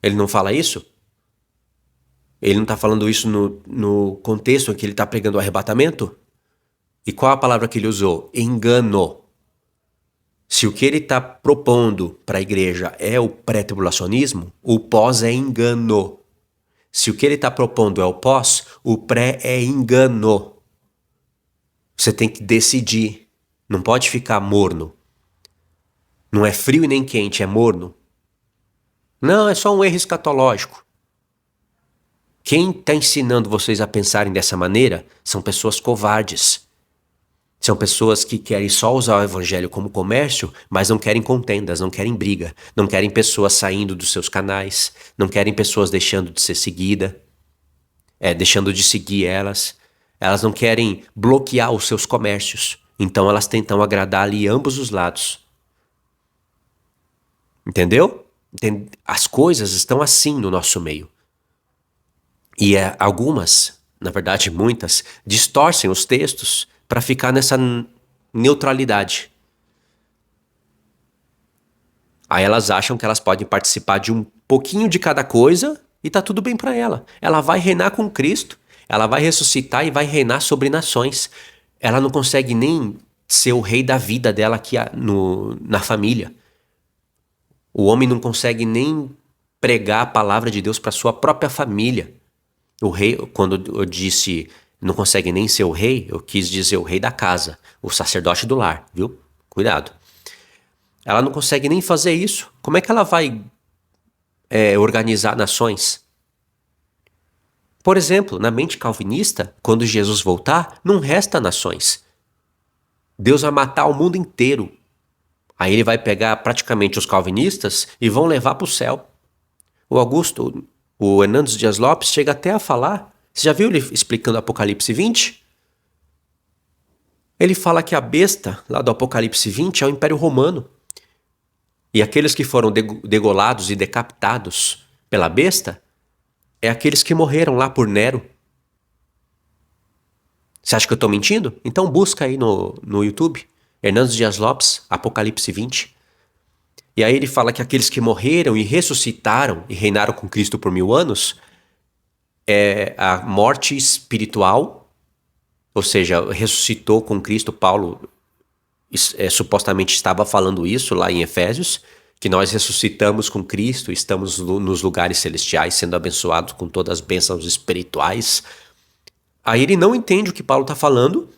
Ele não fala isso? Ele não está falando isso no contexto em que ele está pregando o arrebatamento? E qual a palavra que ele usou? Engano. Se o que ele está propondo para a igreja é o pré-tribulacionismo, o pós é engano. Se o que ele está propondo é o pós, o pré é engano. Você tem que decidir. Não pode ficar morno. Não é frio e nem quente, é morno. Não, é só um erro escatológico. Quem está ensinando vocês a pensarem dessa maneira são pessoas covardes. São pessoas que querem só usar o evangelho como comércio, mas não querem contendas, não querem briga, não querem pessoas saindo dos seus canais, não querem pessoas deixando de ser seguida, deixando de seguir elas. Elas não querem bloquear os seus comércios, então elas tentam agradar ali ambos os lados. Entendeu? As coisas estão assim no nosso meio. E algumas, na verdade muitas, distorcem os textos para ficar nessa neutralidade. Aí elas acham que elas podem participar de um pouquinho de cada coisa e tá tudo bem para ela. Ela vai reinar com Cristo, ela vai ressuscitar e vai reinar sobre nações. Ela não consegue nem ser o rei da vida dela aqui na família. O homem não consegue nem pregar a palavra de Deus para sua própria família. O rei, quando eu disse não consegue nem ser o rei, eu quis dizer o rei da casa, o sacerdote do lar, viu? Cuidado. Ela não consegue nem fazer isso. Como é que ela vai organizar nações? Por exemplo, na mente calvinista, quando Jesus voltar, não resta nações. Deus vai matar o mundo inteiro. Aí ele vai pegar praticamente os calvinistas e vão levar para o céu. O Hernandes Dias Lopes chega até a falar, você já viu ele explicando Apocalipse 20? Ele fala que a besta, lá do Apocalipse 20, é o Império Romano. E aqueles que foram degolados e decapitados pela besta, é aqueles que morreram lá por Nero. Você acha que eu estou mentindo? Então busca aí no YouTube, Hernandes Dias Lopes, Apocalipse 20. E aí ele fala que aqueles que morreram e ressuscitaram e reinaram com Cristo por 1000 anos é a morte espiritual, ou seja, ressuscitou com Cristo. Paulo supostamente estava falando isso lá em Efésios, que nós ressuscitamos com Cristo, estamos nos lugares celestiais sendo abençoados com todas as bênçãos espirituais. Aí ele não entende o que Paulo está falando,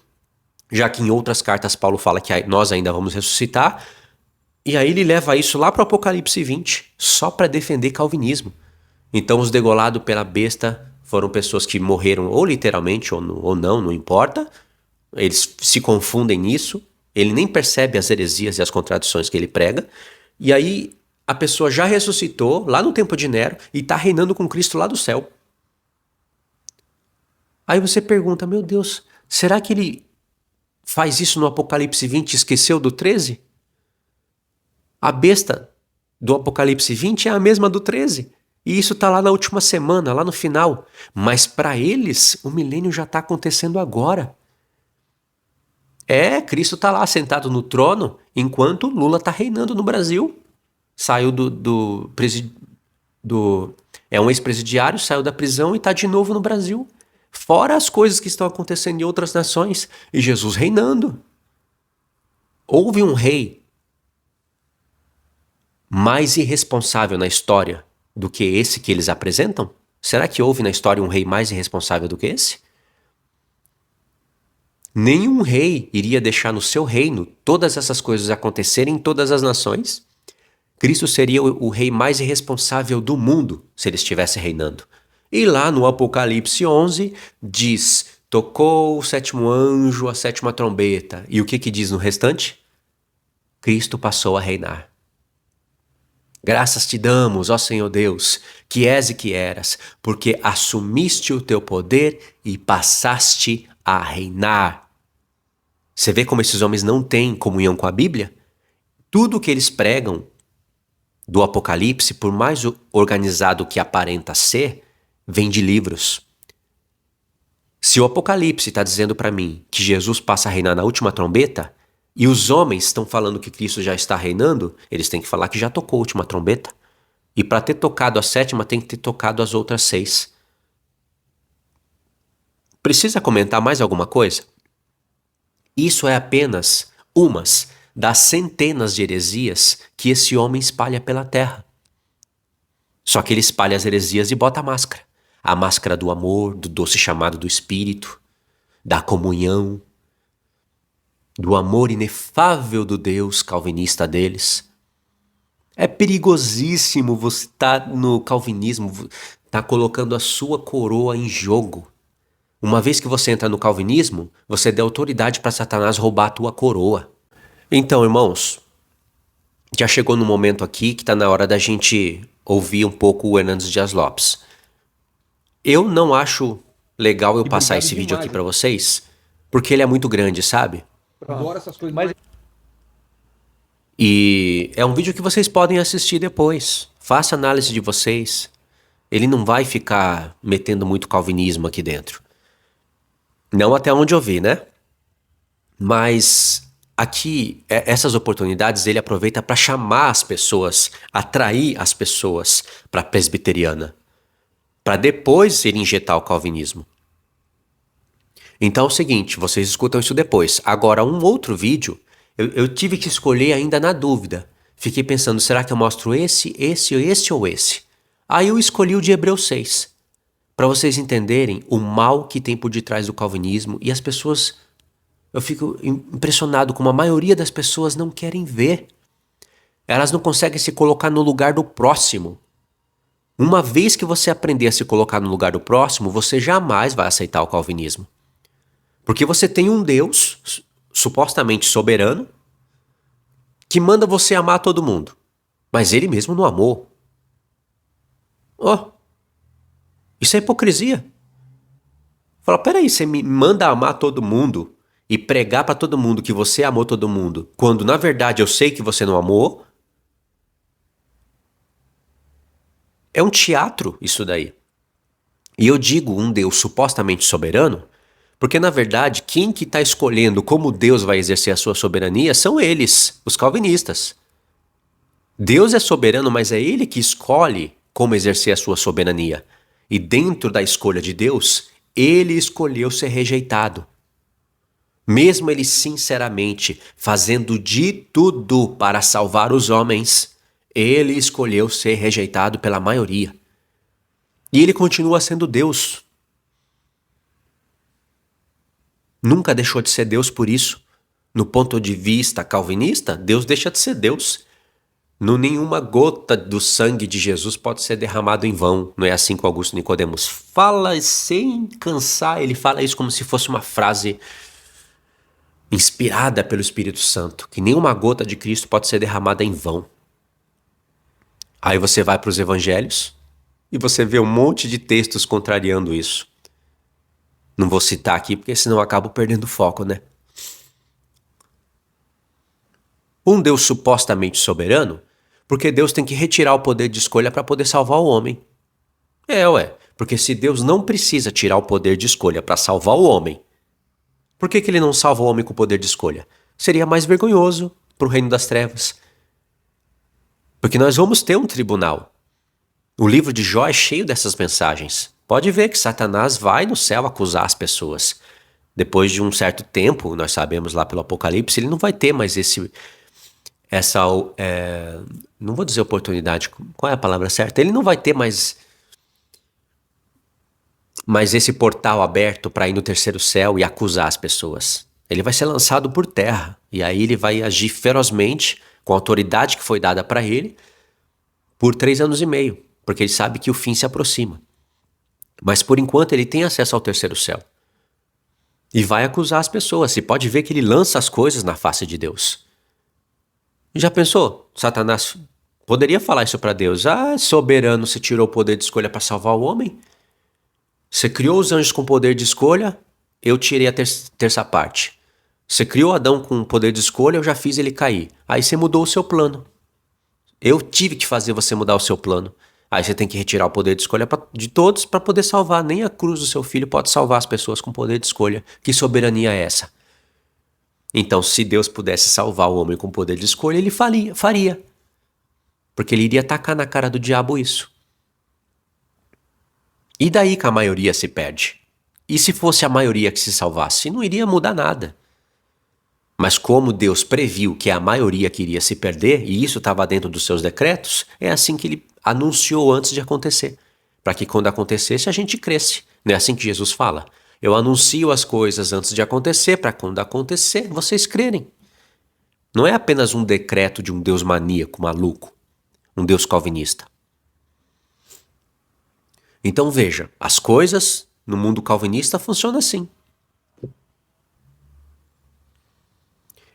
já que em outras cartas Paulo fala que nós ainda vamos ressuscitar. E aí ele leva isso lá para o Apocalipse 20, só para defender calvinismo. Então os degolados pela besta foram pessoas que morreram ou literalmente ou não importa. Eles se confundem nisso. Ele nem percebe as heresias e as contradições que ele prega. E aí a pessoa já ressuscitou lá no tempo de Nero e está reinando com Cristo lá do céu. Aí você pergunta, meu Deus, será que ele faz isso no Apocalipse 20 e esqueceu do 13? A besta do Apocalipse 20 é a mesma do 13. E isso está lá na última semana, lá no final. Mas para eles, o milênio já está acontecendo agora. Cristo está lá sentado no trono, enquanto Lula está reinando no Brasil. Saiu é um ex-presidiário, saiu da prisão e está de novo no Brasil. Fora as coisas que estão acontecendo em outras nações. E Jesus reinando. Houve um rei mais irresponsável na história do que esse que eles apresentam? Será que houve na história um rei mais irresponsável do que esse? Nenhum rei iria deixar no seu reino todas essas coisas acontecerem em todas as nações. Cristo seria o rei mais irresponsável do mundo se ele estivesse reinando. E lá no Apocalipse 11 diz: tocou o sétimo anjo a sétima trombeta. E o que diz no restante? Cristo passou a reinar. Graças te damos, ó Senhor Deus, que és e que eras, porque assumiste o teu poder e passaste a reinar. Você vê como esses homens não têm comunhão com a Bíblia? Tudo que eles pregam do Apocalipse, por mais organizado que aparenta ser, vem de livros. Se o Apocalipse está dizendo para mim que Jesus passa a reinar na última trombeta, e os homens estão falando que Cristo já está reinando, eles têm que falar que já tocou a última trombeta. E para ter tocado a sétima, tem que ter tocado as outras 6. Precisa comentar mais alguma coisa? Isso é apenas umas das centenas de heresias que esse homem espalha pela terra. Só que ele espalha as heresias e bota a máscara. A máscara do amor, do doce chamado do Espírito, da comunhão, do amor inefável do Deus calvinista deles. É perigosíssimo você estar no calvinismo, estar colocando a sua coroa em jogo. Uma vez que você entra no calvinismo, você dá autoridade para Satanás roubar a tua coroa. Então, irmãos, já chegou no momento aqui que está na hora da gente ouvir um pouco o Hernandes Dias Lopes. Eu não acho legal eu passar esse vídeo aqui para vocês, porque ele é muito grande, sabe? Agora essas coisas E é um vídeo que vocês podem assistir depois. Faça a análise de vocês. Ele não vai ficar metendo muito calvinismo aqui dentro. Não até onde eu vi, né? Mas aqui, essas oportunidades ele aproveita para chamar as pessoas, atrair as pessoas para a presbiteriana, para depois ele injetar o calvinismo. Então é o seguinte, vocês escutam isso depois. Agora, um outro vídeo, eu tive que escolher ainda na dúvida. Fiquei pensando, será que eu mostro esse ou esse? Aí eu escolhi o de Hebreus 6. Para vocês entenderem o mal que tem por detrás do calvinismo. E as pessoas, eu fico impressionado como a maioria das pessoas não querem ver. Elas não conseguem se colocar no lugar do próximo. Uma vez que você aprender a se colocar no lugar do próximo, você jamais vai aceitar o calvinismo. Porque você tem um Deus, supostamente soberano, que manda você amar todo mundo. Mas ele mesmo não amou. Isso é hipocrisia. Fala, peraí, você me manda amar todo mundo e pregar para todo mundo que você amou todo mundo, quando na verdade eu sei que você não amou? É um teatro isso daí. E eu digo um Deus supostamente soberano, porque na verdade quem que está escolhendo como Deus vai exercer a sua soberania são eles, os calvinistas. Deus é soberano, mas é ele que escolhe como exercer a sua soberania. E dentro da escolha de Deus, ele escolheu ser rejeitado. Mesmo ele sinceramente fazendo de tudo para salvar os homens, ele escolheu ser rejeitado pela maioria. E ele continua sendo Deus. Nunca deixou de ser Deus por isso. No ponto de vista calvinista, Deus deixa de ser Deus. Nenhuma gota do sangue de Jesus pode ser derramado em vão. Não é assim que o Augusto Nicodemos fala sem cansar. Ele fala isso como se fosse uma frase inspirada pelo Espírito Santo. Que nenhuma gota de Cristo pode ser derramada em vão. Aí você vai para os evangelhos e você vê um monte de textos contrariando isso. Não vou citar aqui porque senão eu acabo perdendo o foco, né? Um Deus supostamente soberano, porque Deus tem que retirar o poder de escolha para poder salvar o homem. Porque se Deus não precisa tirar o poder de escolha para salvar o homem, por que ele não salva o homem com o poder de escolha? Seria mais vergonhoso para o reino das trevas. Porque nós vamos ter um tribunal. O livro de Jó é cheio dessas mensagens. Pode ver que Satanás vai no céu acusar as pessoas. Depois de um certo tempo, nós sabemos lá pelo Apocalipse, ele não vai ter mais essa, não vou dizer oportunidade, qual é a palavra certa? Ele não vai ter mais esse portal aberto para ir no terceiro céu e acusar as pessoas. Ele vai ser lançado por terra, e aí ele vai agir ferozmente com a autoridade que foi dada para ele por 3 anos e meio, porque ele sabe que o fim se aproxima. Mas por enquanto ele tem acesso ao terceiro céu. E vai acusar as pessoas. Se pode ver que ele lança as coisas na face de Deus. Já pensou? Satanás poderia falar isso para Deus. Ah, soberano, você tirou o poder de escolha para salvar o homem? Você criou os anjos com poder de escolha, eu tirei a terça parte. Você criou Adão com poder de escolha, eu já fiz ele cair. Aí você mudou o seu plano. Eu tive que fazer você mudar o seu plano. Aí você tem que retirar o poder de escolha de todos para poder salvar. Nem a cruz do seu filho pode salvar as pessoas com poder de escolha. Que soberania é essa? Então, se Deus pudesse salvar o homem com poder de escolha, ele faria. Porque ele iria tacar na cara do diabo isso. E daí que a maioria se perde? E se fosse a maioria que se salvasse? Não iria mudar nada. Mas como Deus previu que a maioria que iria se perder, e isso estava dentro dos seus decretos, é assim que ele anunciou antes de acontecer. Para que quando acontecesse a gente cresce. Não é assim que Jesus fala? Eu anuncio as coisas antes de acontecer, para quando acontecer, vocês crerem. Não é apenas um decreto de um Deus maníaco, maluco, um Deus calvinista. Então veja, as coisas no mundo calvinista funcionam assim.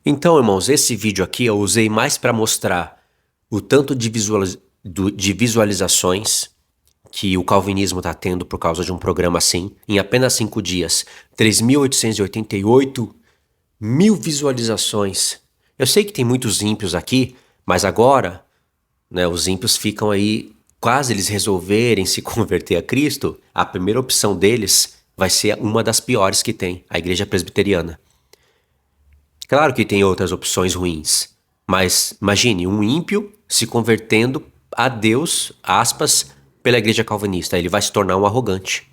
Então, irmãos, esse vídeo aqui eu usei mais para mostrar o tanto de visualizações que o calvinismo está tendo por causa de um programa assim. Em apenas 5 dias, 3.888 mil visualizações. Eu sei que tem muitos ímpios aqui, mas agora, né, os ímpios ficam aí, quase eles resolverem se converter a Cristo, a primeira opção deles vai ser uma das piores que tem, a Igreja Presbiteriana. Claro que tem outras opções ruins, mas imagine um ímpio se convertendo a Deus, aspas, pela igreja calvinista. Ele vai se tornar um arrogante.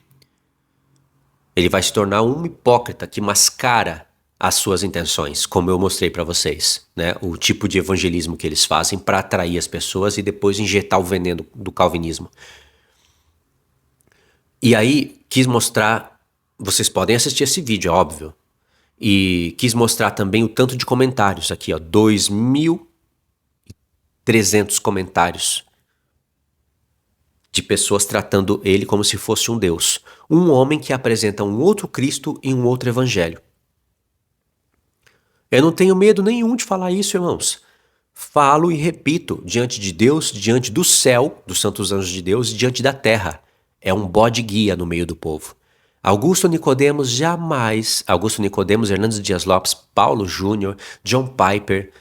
Ele vai se tornar um hipócrita que mascara as suas intenções, como eu mostrei para vocês, né? O tipo de evangelismo que eles fazem para atrair as pessoas e depois injetar o veneno do calvinismo. E aí, quis mostrar, vocês podem assistir esse vídeo, é óbvio. E quis mostrar também o tanto de comentários aqui, ó, 2.300 comentários de pessoas tratando ele como se fosse um Deus. Um homem que apresenta um outro Cristo e um outro evangelho. Eu não tenho medo nenhum de falar isso, irmãos. Falo e repito, diante de Deus, diante do céu, dos santos anjos de Deus e diante da terra. É um bode guia no meio do povo. Augusto Nicodemos, Hernandes Dias Lopes, Paulo Júnior, John Piper,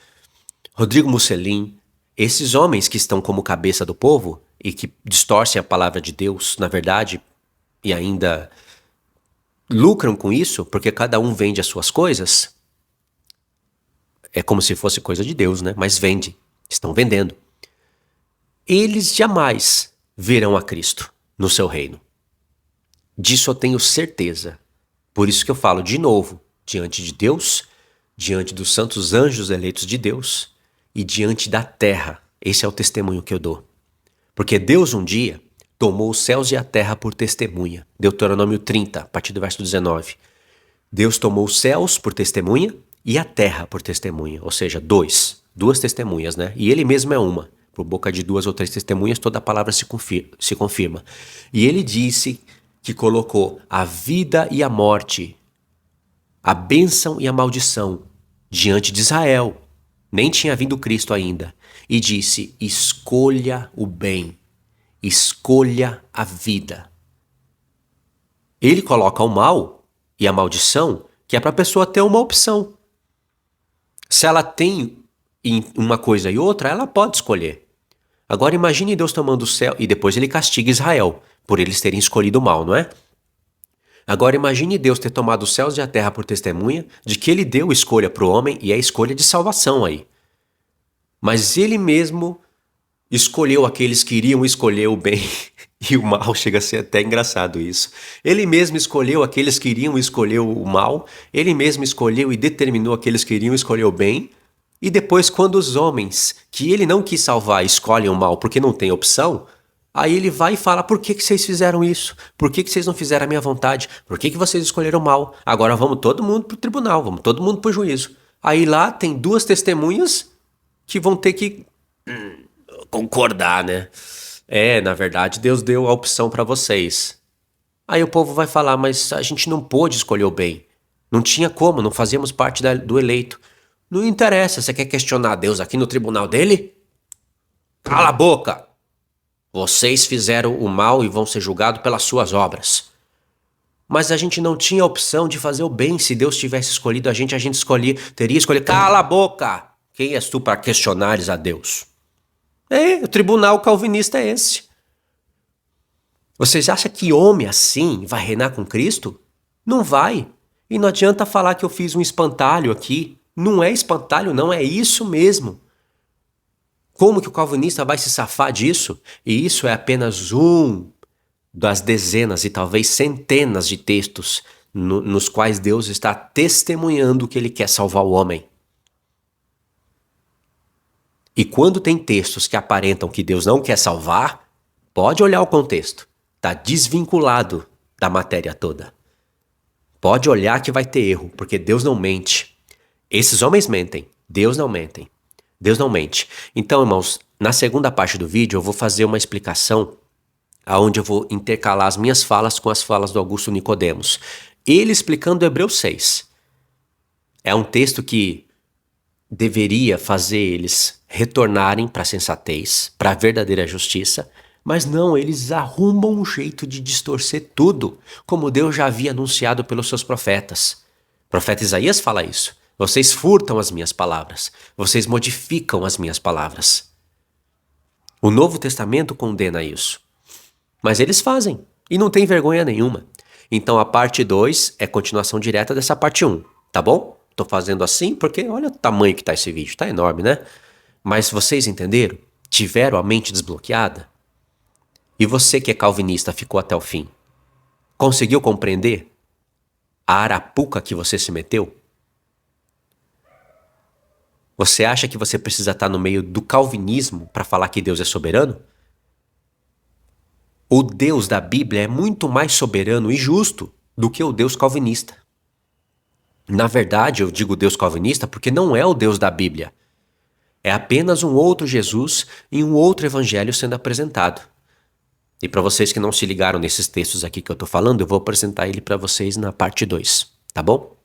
Rodrigo Mussolini, esses homens que estão como cabeça do povo e que distorcem a palavra de Deus, na verdade, e ainda lucram com isso, porque cada um vende as suas coisas, é como se fosse coisa de Deus, né? Mas vende, estão vendendo. Eles jamais verão a Cristo no seu reino. Disso eu tenho certeza. Por isso que eu falo de novo, diante de Deus, diante dos santos anjos eleitos de Deus e diante da terra. Esse é o testemunho que eu dou. Porque Deus um dia tomou os céus e a terra por testemunha. Deuteronômio 30, a partir do verso 19. Deus tomou os céus por testemunha e a terra por testemunha. Ou seja, duas testemunhas, né? E ele mesmo é uma. Por boca de 2 ou 3 testemunhas, toda a palavra se confirma. E ele disse que colocou a vida e a morte, a bênção e a maldição diante de Israel. Nem tinha vindo Cristo ainda. E disse, escolha o bem, escolha a vida. Ele coloca o mal e a maldição, que é para a pessoa ter uma opção. Se ela tem uma coisa e outra, ela pode escolher. Agora imagine Deus tomando o céu e depois ele castiga Israel por eles terem escolhido o mal, não é? Agora imagine Deus ter tomado os céus e a terra por testemunha de que ele deu escolha para o homem e é a escolha de salvação aí. Mas ele mesmo escolheu aqueles que iriam escolher o bem e o mal, chega a ser até engraçado isso. Ele mesmo escolheu aqueles que iriam escolher o mal, ele mesmo escolheu e determinou aqueles que iriam escolher o bem, E depois, quando os homens que ele não quis salvar escolhem o mal porque não tem opção, aí ele vai e fala: por que vocês fizeram isso? Por que vocês não fizeram a minha vontade? Por que vocês escolheram o mal? Agora vamos todo mundo pro tribunal, vamos todo mundo pro juízo. Aí lá tem duas testemunhas que vão ter que concordar, né? Na verdade, Deus deu a opção para vocês. Aí o povo vai falar: mas a gente não pôde escolher o bem. Não tinha como, não fazíamos parte do eleito. Não interessa, você quer questionar Deus aqui no tribunal dele? Cala a boca! Vocês fizeram o mal e vão ser julgados pelas suas obras. Mas a gente não tinha opção de fazer o bem. Se Deus tivesse escolhido a gente teria escolhido. Cala a boca! Quem és tu para questionares a Deus? O tribunal calvinista é esse. Vocês acham que homem assim vai reinar com Cristo? Não vai. E não adianta falar que eu fiz um espantalho aqui. Não é espantalho, não, é isso mesmo. Como que o calvinista vai se safar disso? E isso é apenas um das dezenas e talvez centenas de textos nos quais Deus está testemunhando que ele quer salvar o homem. E quando tem textos que aparentam que Deus não quer salvar, pode olhar o contexto. Está desvinculado da matéria toda. Pode olhar que vai ter erro, porque Deus não mente. Esses homens mentem, Deus não mente. Deus não mente. Então, irmãos, na segunda parte do vídeo eu vou fazer uma explicação onde eu vou intercalar as minhas falas com as falas do Augusto Nicodemos. Ele explicando Hebreus 6. É um texto que deveria fazer eles retornarem para a sensatez, para a verdadeira justiça, mas não, eles arrumam um jeito de distorcer tudo, como Deus já havia anunciado pelos seus profetas. O profeta Isaías fala isso. Vocês furtam as minhas palavras. Vocês modificam as minhas palavras. O Novo Testamento condena isso. Mas eles fazem. E não tem vergonha nenhuma. Então a parte 2 é continuação direta dessa parte 1. Tá bom? Tô fazendo assim porque olha o tamanho que tá esse vídeo. Tá enorme, né? Mas vocês entenderam? Tiveram a mente desbloqueada? E você que é calvinista ficou até o fim? Conseguiu compreender a arapuca que você se meteu? Você acha que você precisa estar no meio do calvinismo para falar que Deus é soberano? O Deus da Bíblia é muito mais soberano e justo do que o Deus calvinista. Na verdade, eu digo Deus calvinista porque não é o Deus da Bíblia. É apenas um outro Jesus e um outro evangelho sendo apresentado. E para vocês que não se ligaram nesses textos aqui que eu estou falando, eu vou apresentar ele para vocês na parte 2, tá bom?